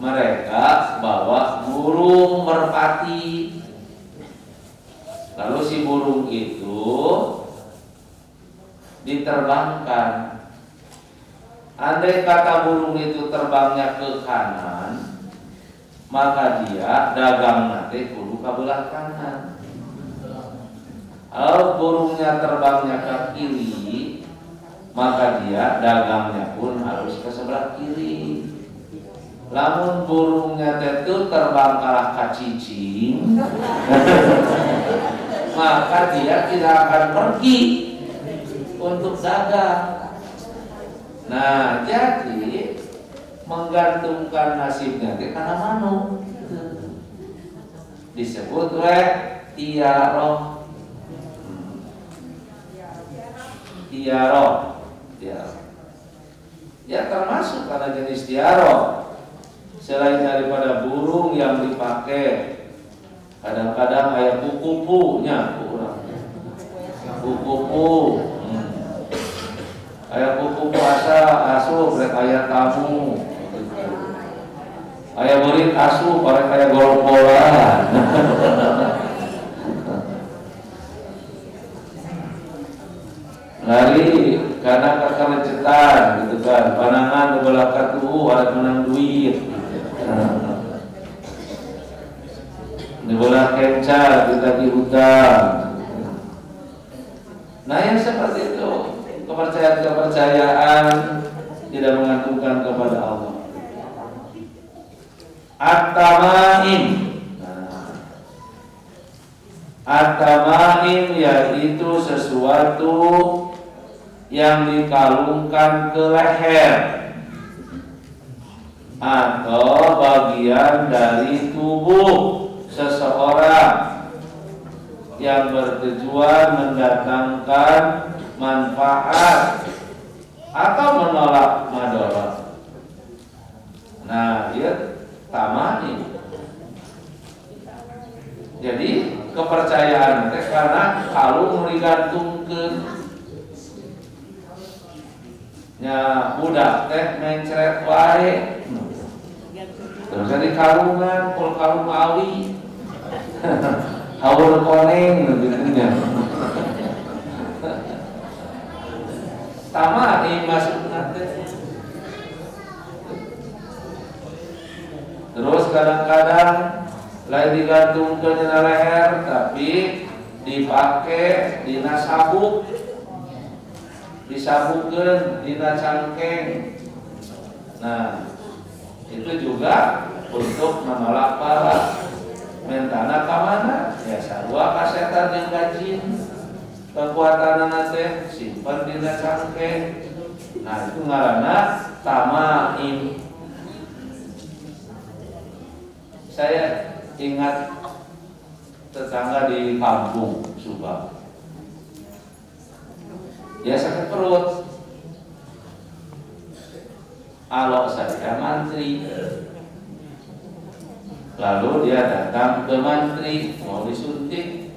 mereka bawa burung merpati. Lalu si burung itu diterbangkan. Andai kata burung itu terbangnya ke kanan, maka dia dagang nanti kudu ke belah kanan. Kalau burungnya terbangnya ke kiri, maka dia dagangnya pun harus ke sebelah kiri. Lamun burungnya itu terbang kalah kacicing, maka dia tidak akan pergi untuk dagang. Nah, jadi menggantungkan nasibnya karena manuk disebut tiaroh. Ya termasuk pada jenis tiaroh. Selain daripada burung yang dipakai, kadang-kadang ada kupu-kupunya, kupu-kupu, ada kupu-kupu asuh, mereka aya tamu, aya murid asuh, mereka aya golpolan. Lari karena kekerecetan gitu kan, panangan bebelah katuhu ada menang duit. Bebelah kencar kita dihutang. Nah yang seperti itu, kepercayaan tidak mengantungkan kepada Allah. At-tamaim. Nah, At-tamaim yaitu sesuatu yang dikalungkan ke leher atau bagian dari tubuh seseorang yang bertujuan mendatangkan manfaat atau menolak madarat. Nah, dia tamaim. Jadi kepercayaan teh karena kalung digantungkeun nya budak teh mencret wae. Terus jadi kalungan, pul kalung awi. Haur koneng gitu nya. Tamaim masukna teh. Terus kadang-kadang lain digantungkeun dina leher tapi dipake dina sabuk, disabukkeun dina cangkeng. Nah, itu juga untuk menolak bala. Mentana ka mana? Ya sarua ka setan jeung gajin. Kekuatanana teh simpen dina cangkeng. Nah, itu ngaranna tamaim. Saya ingat tetangga di kampung Subang. Dia sakit perut. Alok saya mantri. Lalu dia datang ke mantri mau disuntik.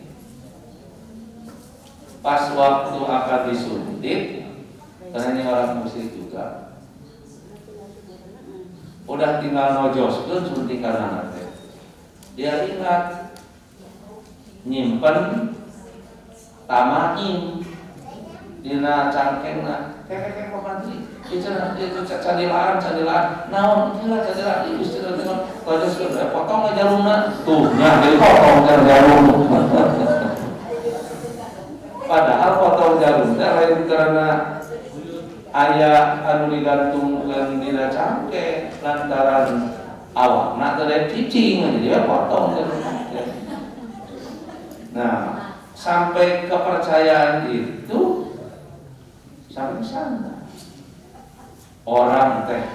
Pas waktu akan disuntik, karena ini orang musyrik juga, udah tinggal nojoskeun suntikan anaknya. Dia ingat nyimpen tamaim dina cangkengna. Kek mantri. Itu cadilaan, naon heula cadilaan ieu Gusti Allah kajoskeun potong jarumna. Tuh, nya jadi potong jarum. Padahal potong jarum teh lain karena aya anu digantungkeun dina cangkeng lantaran awakna teh cicing jadi potong jarum. Nah, sampai kepercayaan itu sampai sana orang teh.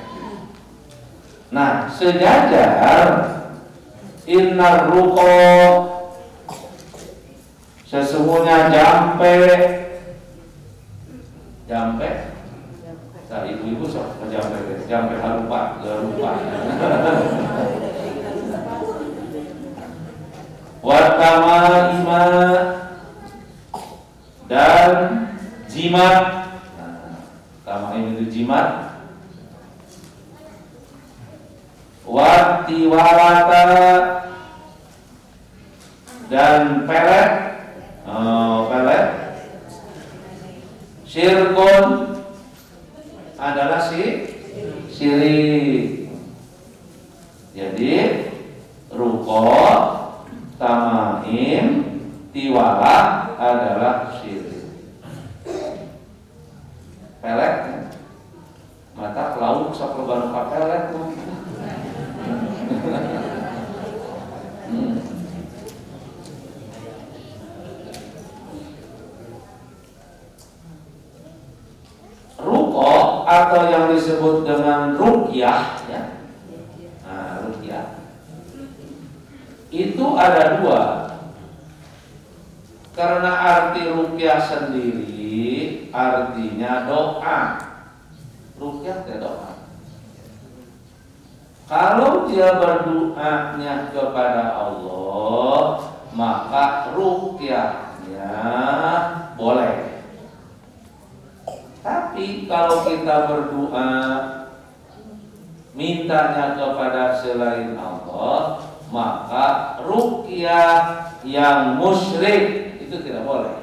Nah, sejajar innar ruqa, sesungguhnya jampe sa ibu-ibu sok jampe harupa watamaima dan jimat. Tamaim itu jimat. Watiwalata dan pelet. Pelet. Syirkun adalah syirik. Jadi ruko, tamaim, tiwala adalah syirik. Pelet mata lauk sok loba nu pelet tuh. Ruqyah atau yang disebut dengan ruqyah ya. Nah, ruqyah itu ada dua. Karena arti ruqyah sendiri artinya doa. Ruqyah itu doa. Kalau dia berdoanya kepada Allah, maka ruqyahnya boleh. Tapi kalau kita berdoa mintanya kepada selain Allah, maka ruqyah yang musyrik itu tidak boleh.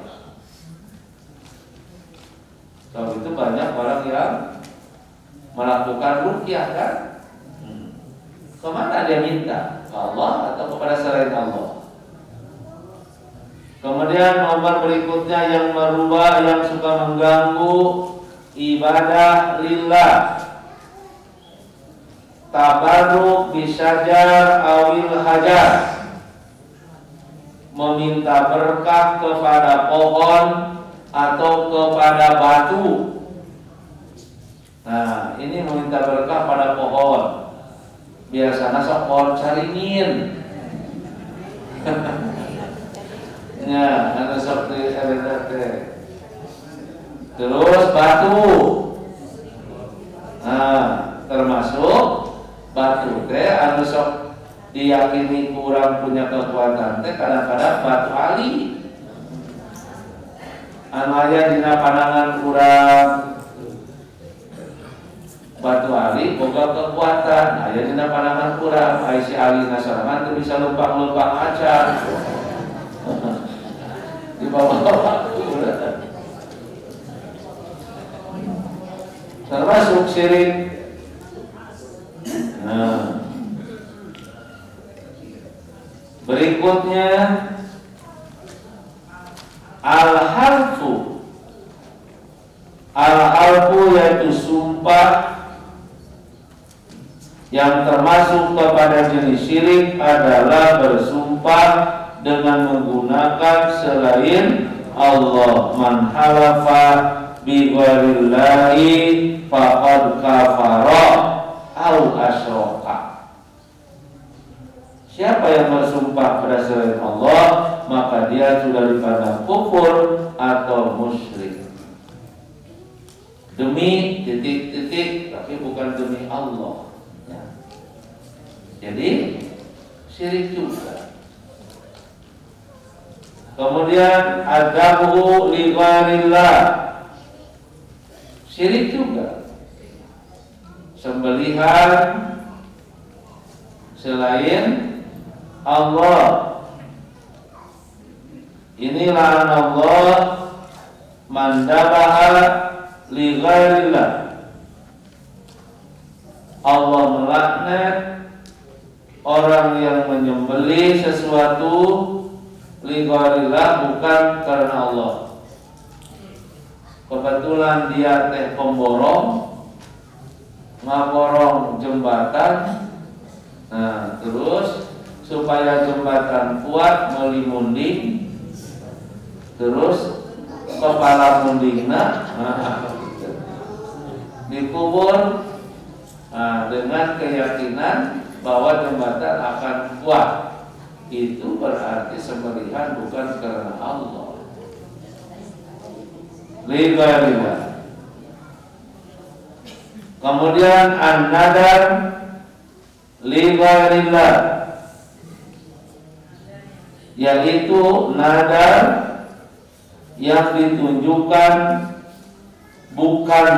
Kalau itu banyak orang yang melakukan ruqyah kan? Kemana dia minta? Ke Allah atau kepada selain Allah? Kemudian nomor berikutnya yang merubah, yang suka mengganggu ibadah lillah. Tabarruk bisajar awil hajar. meminta berkah kepada pohon atau kepada batu. Nah, ini meminta berkah pada pohon. Biasanya sok pohon caringin. Ya, ada seperti RDT. Terus batu. Nah, termasuk batu teh anu sok diyakini kurang punya kekuatan teh kadang-kadang batu ali. Anu aya dina pandangan kurang batu ali boga kekuatan, aya dina pandangan kurang ai si ali nasorangan teu bisa lumpang-lumpang acan. Di bawah termasuk syirik. Nah, berikutnya al-halfu. Al-halfu yaitu sumpah yang termasuk kepada jenis syirik adalah bersumpah dengan menggunakan selain Allah. Man halafa bi ghairillahi faqad kafara au asyraka. Siapa yang bersumpah pada selain Allah, maka dia sudah dipandang kufur atau musyrik. Demi titik-titik, tapi bukan demi Allah. Ya. Jadi syirik juga. Kemudian adabu li ghairillah. Syirik juga. Sembelihan selain Allah. Inilah Allah mandabaha li ghairillah. Allah melaknat orang yang menyembelih sesuatu li ghairillah bukan karena Allah. Kebetulan dia teh pemborong, ngaborong jembatan. Nah, terus supaya jembatan kuat meuli-munding, terus kepala mundingna dikubur dengan keyakinan bahwa jembatan akan kuat. Itu berarti sembelihan bukan karena Allah. Lillahi. Kemudian an-nadar li ghairillah, yaitu nadar yang ditunjukkan bukan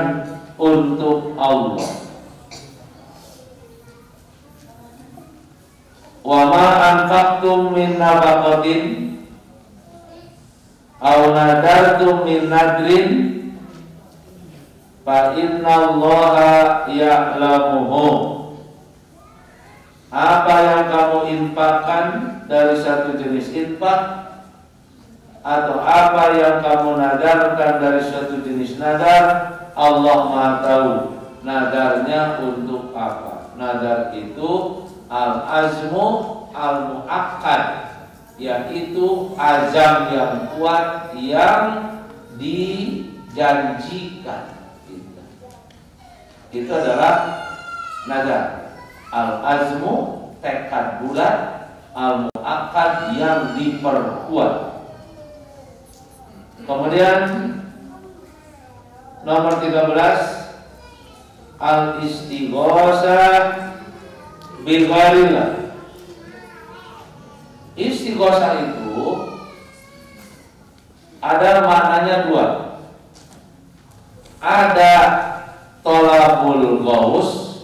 untuk Allah. Wa ma anfaqtum min nafaqatin aw nadartum min nadrin fa innallaha ya'lamuhu. Apa yang kamu infakkan dari satu jenis infak atau apa yang kamu nadarkan dari suatu jenis nadar, Allah Maha tahu nadarnya untuk apa. Nadar itu al-azmu al-mu'akkad, yaitu azam yang kuat yang dijanjikan. Itu adalah nadar. Al-azmu tekad bulat, al-mu'akkad yang diperkuat. Kemudian nomor 13 al-istighosah bil ghairillah. Istighosah itu ada maknanya dua. Ada tolabul ghaus,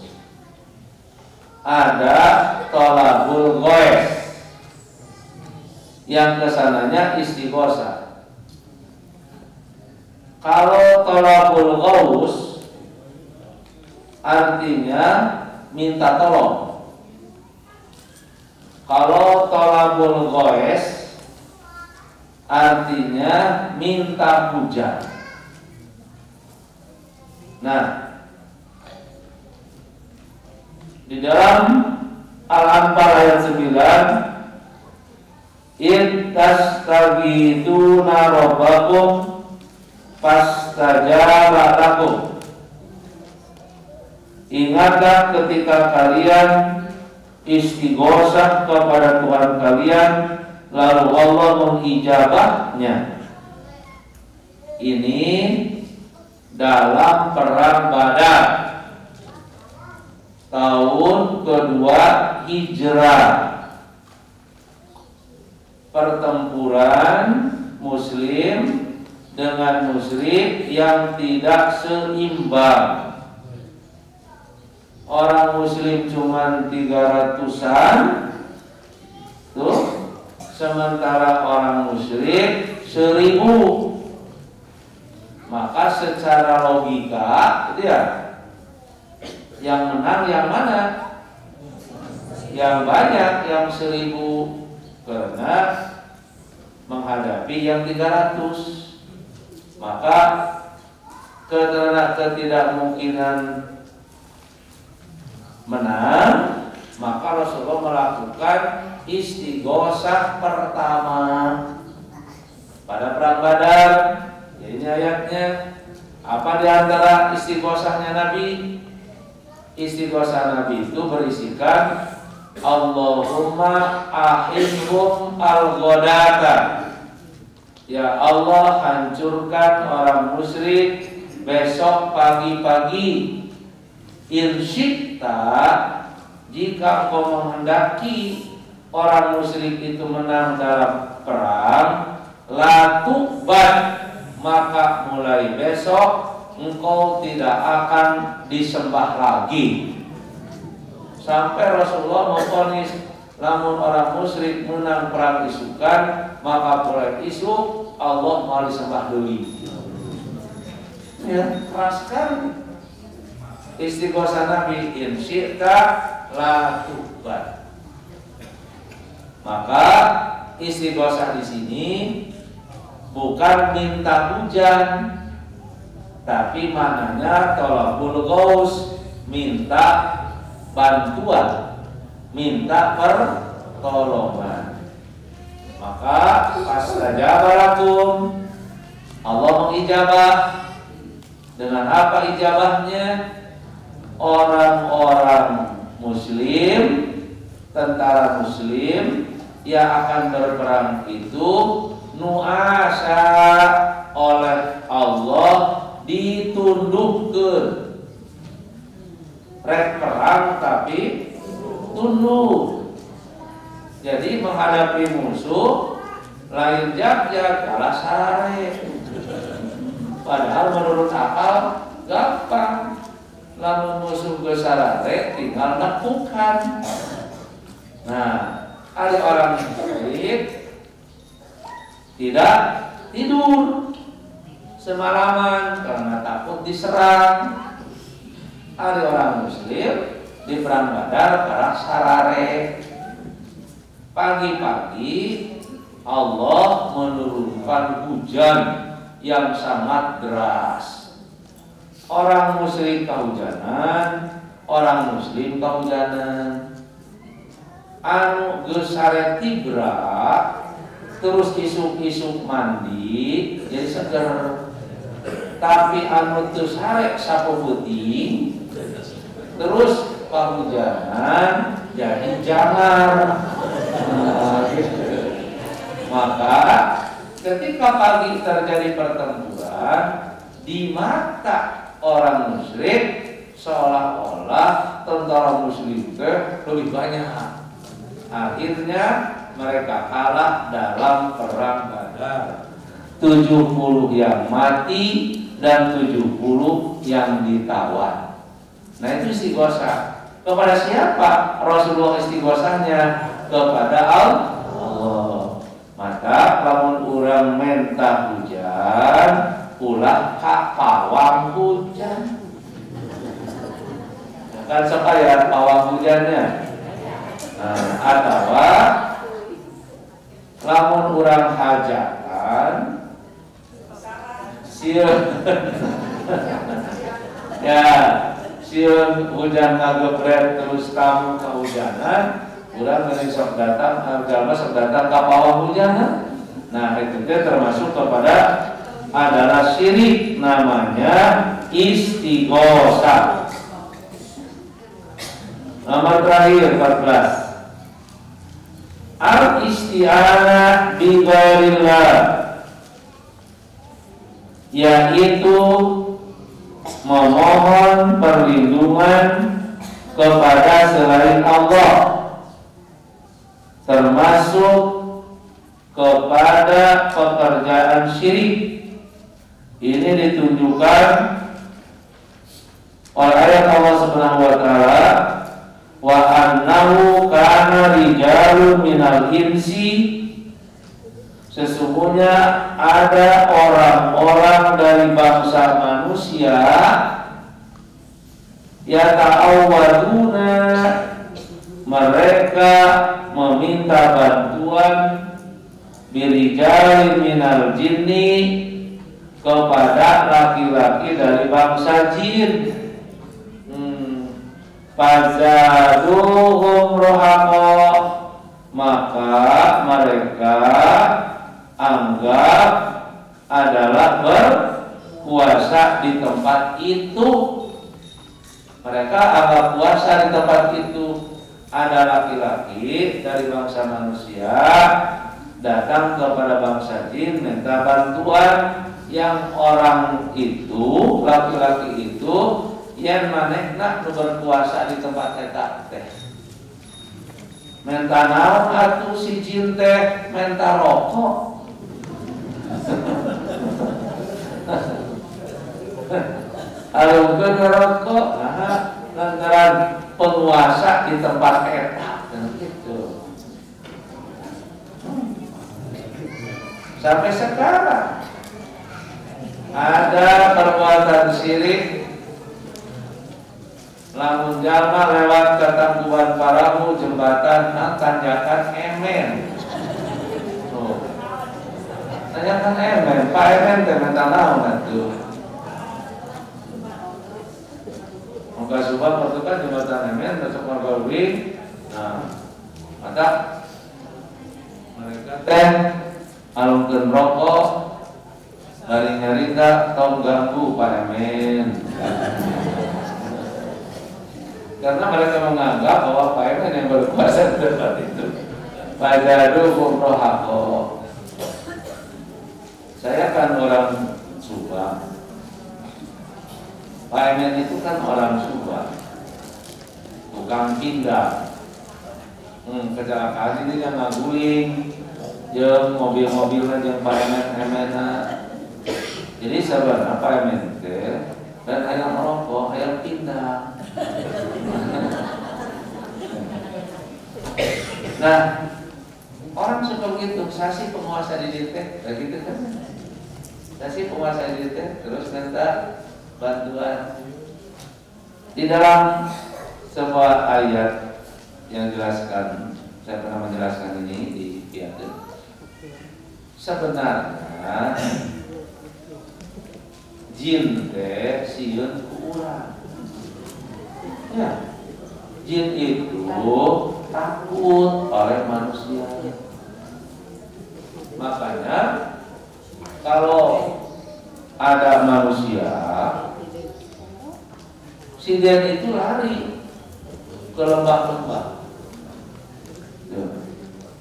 ada tolabul ghaes. Yang kesananya istighosah. Kalau tolabul ghaus artinya minta tolong. Kalau tolabul ghaes artinya minta hujan. Nah, di dalam Al-Anfal ayat 9 In tastaghithuna rabbakum fastajaba lakum. Ingatlah ketika kalian istighosah kepada Tuhan kalian, lalu Allah mengijabahnya. Ini dalam perang Badar tahun kedua Hijrah, pertempuran Muslim dengan musyrik yang tidak seimbang. Orang Muslim cuma 300-an tuh, sementara orang musyrik 1000. Maka secara logika itu ya, yang menang yang mana? Yang banyak, yang 1000, karena menghadapi yang 300. Maka karena ketidakmungkinan menang, maka Rasulullah melakukan istighosah pertama pada perang Badar. Ini ayatnya. Apa di antara istighosahnya Nabi? Istighosah Nabi itu berisikan Allahumma ahinhum al-ghadata. Ya Allah, hancurkan orang musyrik besok pagi-pagi. Insyikta, jika kau menghendaki orang musyrik itu menang dalam perang, latubat, maka mulai besok engkau tidak akan disembah lagi. Sampai Rasulullah memvonis, lamun orang musyrik menang perang isukan, maka mulai isuk Allah mau disembah deui. Ya, keras sekali. Istighosah Nabi, in syi'ta la tubat. Maka istighosah di sini bukan minta hujan, tapi maknanya tolabul ghaus, minta bantuan, minta pertolongan. Maka fastajaba lakum, Allah mengijabah. Dengan apa ijabahnya? Orang-orang Muslim, tentara Muslim yang akan berperang itu nuasa oleh Allah ditundukkan. Rek perang tapi tunduk. Jadi menghadapi musuh lain jak kalah sare. Padahal menurut akal gampang. Lalu musuh besarare tinggal lakukan. Nah, ada orang musyrik tidak tidur semalaman karena takut diserang. Ada orang Muslim di perang Badar karena sarare. Pagi-pagi Allah menurunkan hujan yang sangat deras. Orang musyrik kehujanan, orang Muslim kehujanan. Anu geus sare tibra, terus isuk-isuk mandi jadi seger. Tapi anu teu sare sapo peuting, terus kehujanan jadi jangar. Maka ketika pagi terjadi pertempuran, di mata orang musyrik seolah-olah tentara Muslim lebih banyak. Akhirnya mereka kalah dalam perang Badar. 70 yang mati dan 70 yang ditawan. Nah, itu istighosah. Kepada siapa Rasulullah istighosahnya? Kepada Allah. Maka lamun urang menta hujan, ulah ka pawang hujan. Kan sekalian pawang hujannya. Nah, atau lamun urang hajatan sieun ya sieun hujan ngagepret terus kamu kehujanan, urang meni sok datang jalma sok datang ka pawang hujana. Nah itu termasuk kepada adalah syirik, namanya istighosah. Nomor terakhir 14, al-isti'anah bi ghairillah, yaitu memohon perlindungan kepada selain Allah, termasuk kepada pekerjaan syirik. Ini ditunjukkan oleh ayat Allah Subhanahu wa taala, wa annahu kana rijalun minal insi, sesungguhnya ada orang-orang dari bangsa manusia yata'awwaduna, mereka meminta bantuan birijalin minal jinni, kepada laki-laki dari bangsa jin. Fazaduhum rohaqo, maka mereka anggap adalah berpuasa di tempat itu. Mereka anggap puasa di tempat itu. Ada laki-laki dari bangsa manusia datang kepada bangsa jin minta bantuan, yang orang itu, laki-laki itu, yang manehna berpuasa di tempat eta teh. Menta naon atuh si jin teh, menta rokok. Alungkeun ngerokok, nah lantaran penguasa di tempat eta gitu. Sampai sekarang ada perbuatan syirik, lamun jalma lewat ketangguhan paramu jembatan tanjakan emen. Tuh. Tanjakan emen, Pak Emen teh minta naon atuh. Moga subah waktu kan jembatan emen besok margawi. Nah, mata mereka teh alungkeun rokok, bari nyarita tong ganggu Pak Emen. Karena mereka menganggap bahwa Pak Emen yang berkuasa di tempat itu. Fajaduhum rohaqo. Saya kan orang Subang. Pak Emen itu kan orang Subang, tukang pindah. Kecelakaan ini yang ngaguling, jeung mobil-mobilnya jeung Pak Emen-emena. Jadi sabar Pak Emen teh dan hayang merokok, hayang pindah. Nah, orang seperti itu, sasi penguasa di dieu teh, gitu kan? Sasi penguasa di dieu teh terus minta bantuan. Di dalam sebuah ayat yang jelaskan, saya pernah menjelaskan ini di Piatu. Sebenarnya jin teh sieun ku urang. Ya, jin itu takut oleh manusia. Makanya kalau ada manusia, si jin itu lari ke lembah-lembah.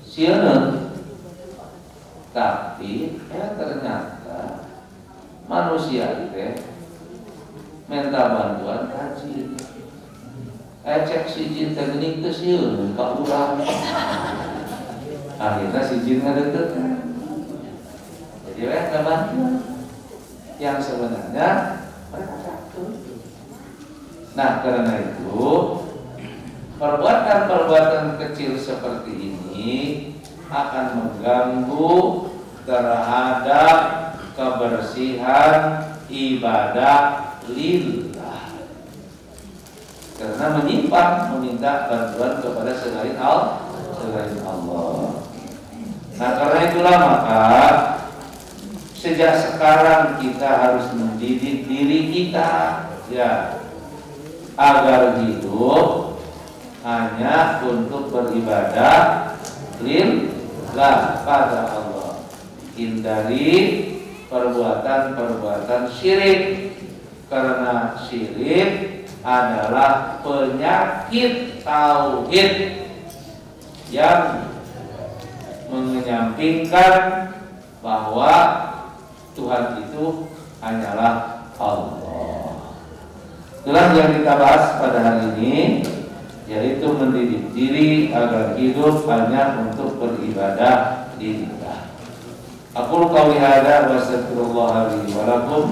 Sieun, tapi ternyata manusia itu minta bantuan kaji. Cek si jin teh geuning teu sieun ka urang. Akhirnya si jin ngadeuteut. Jadi mereka bantuan yang sebenarnya mereka takut. Nah, karena itu perbuatan-perbuatan kecil seperti ini akan mengganggu terhadap kebersihan ibadah lillah, karena menyimpang meminta bantuan kepada selain Allah. Nah, karena itulah maka sejak sekarang kita harus mendidik diri kita, ya, agar hidup hanya untuk beribadah lillah pada Allah. Hindari perbuatan-perbuatan syirik, karena syirik adalah penyakit tauhid yang menyampingkan bahwa Tuhan itu hanyalah Allah. Itulah yang kita bahas pada hari ini, yaitu mendidik diri agar hidup hanya untuk beribadah lillah. Aku qouli hadza wa astaghfirullah li wa lakum.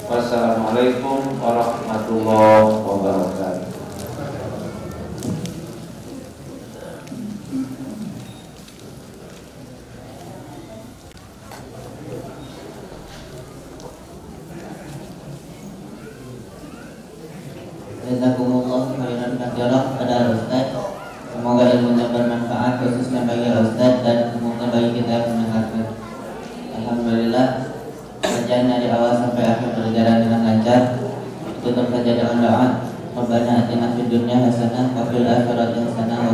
Wassalamualaikum warahmatullahi wabarakatuh. Jazakumullah khairan katsiran pada Ustaz. Semoga ilmunya bermanfaat khususnya bagi Ustaz dan semoga bagi kita yang mendengarkan. Alhamdulillah, kajian dari awal sampai akhir berjalan dengan lancar. Tutup saja dengan doa. Rabbana atina fid dunya hasanah wa fil akhirati hasanah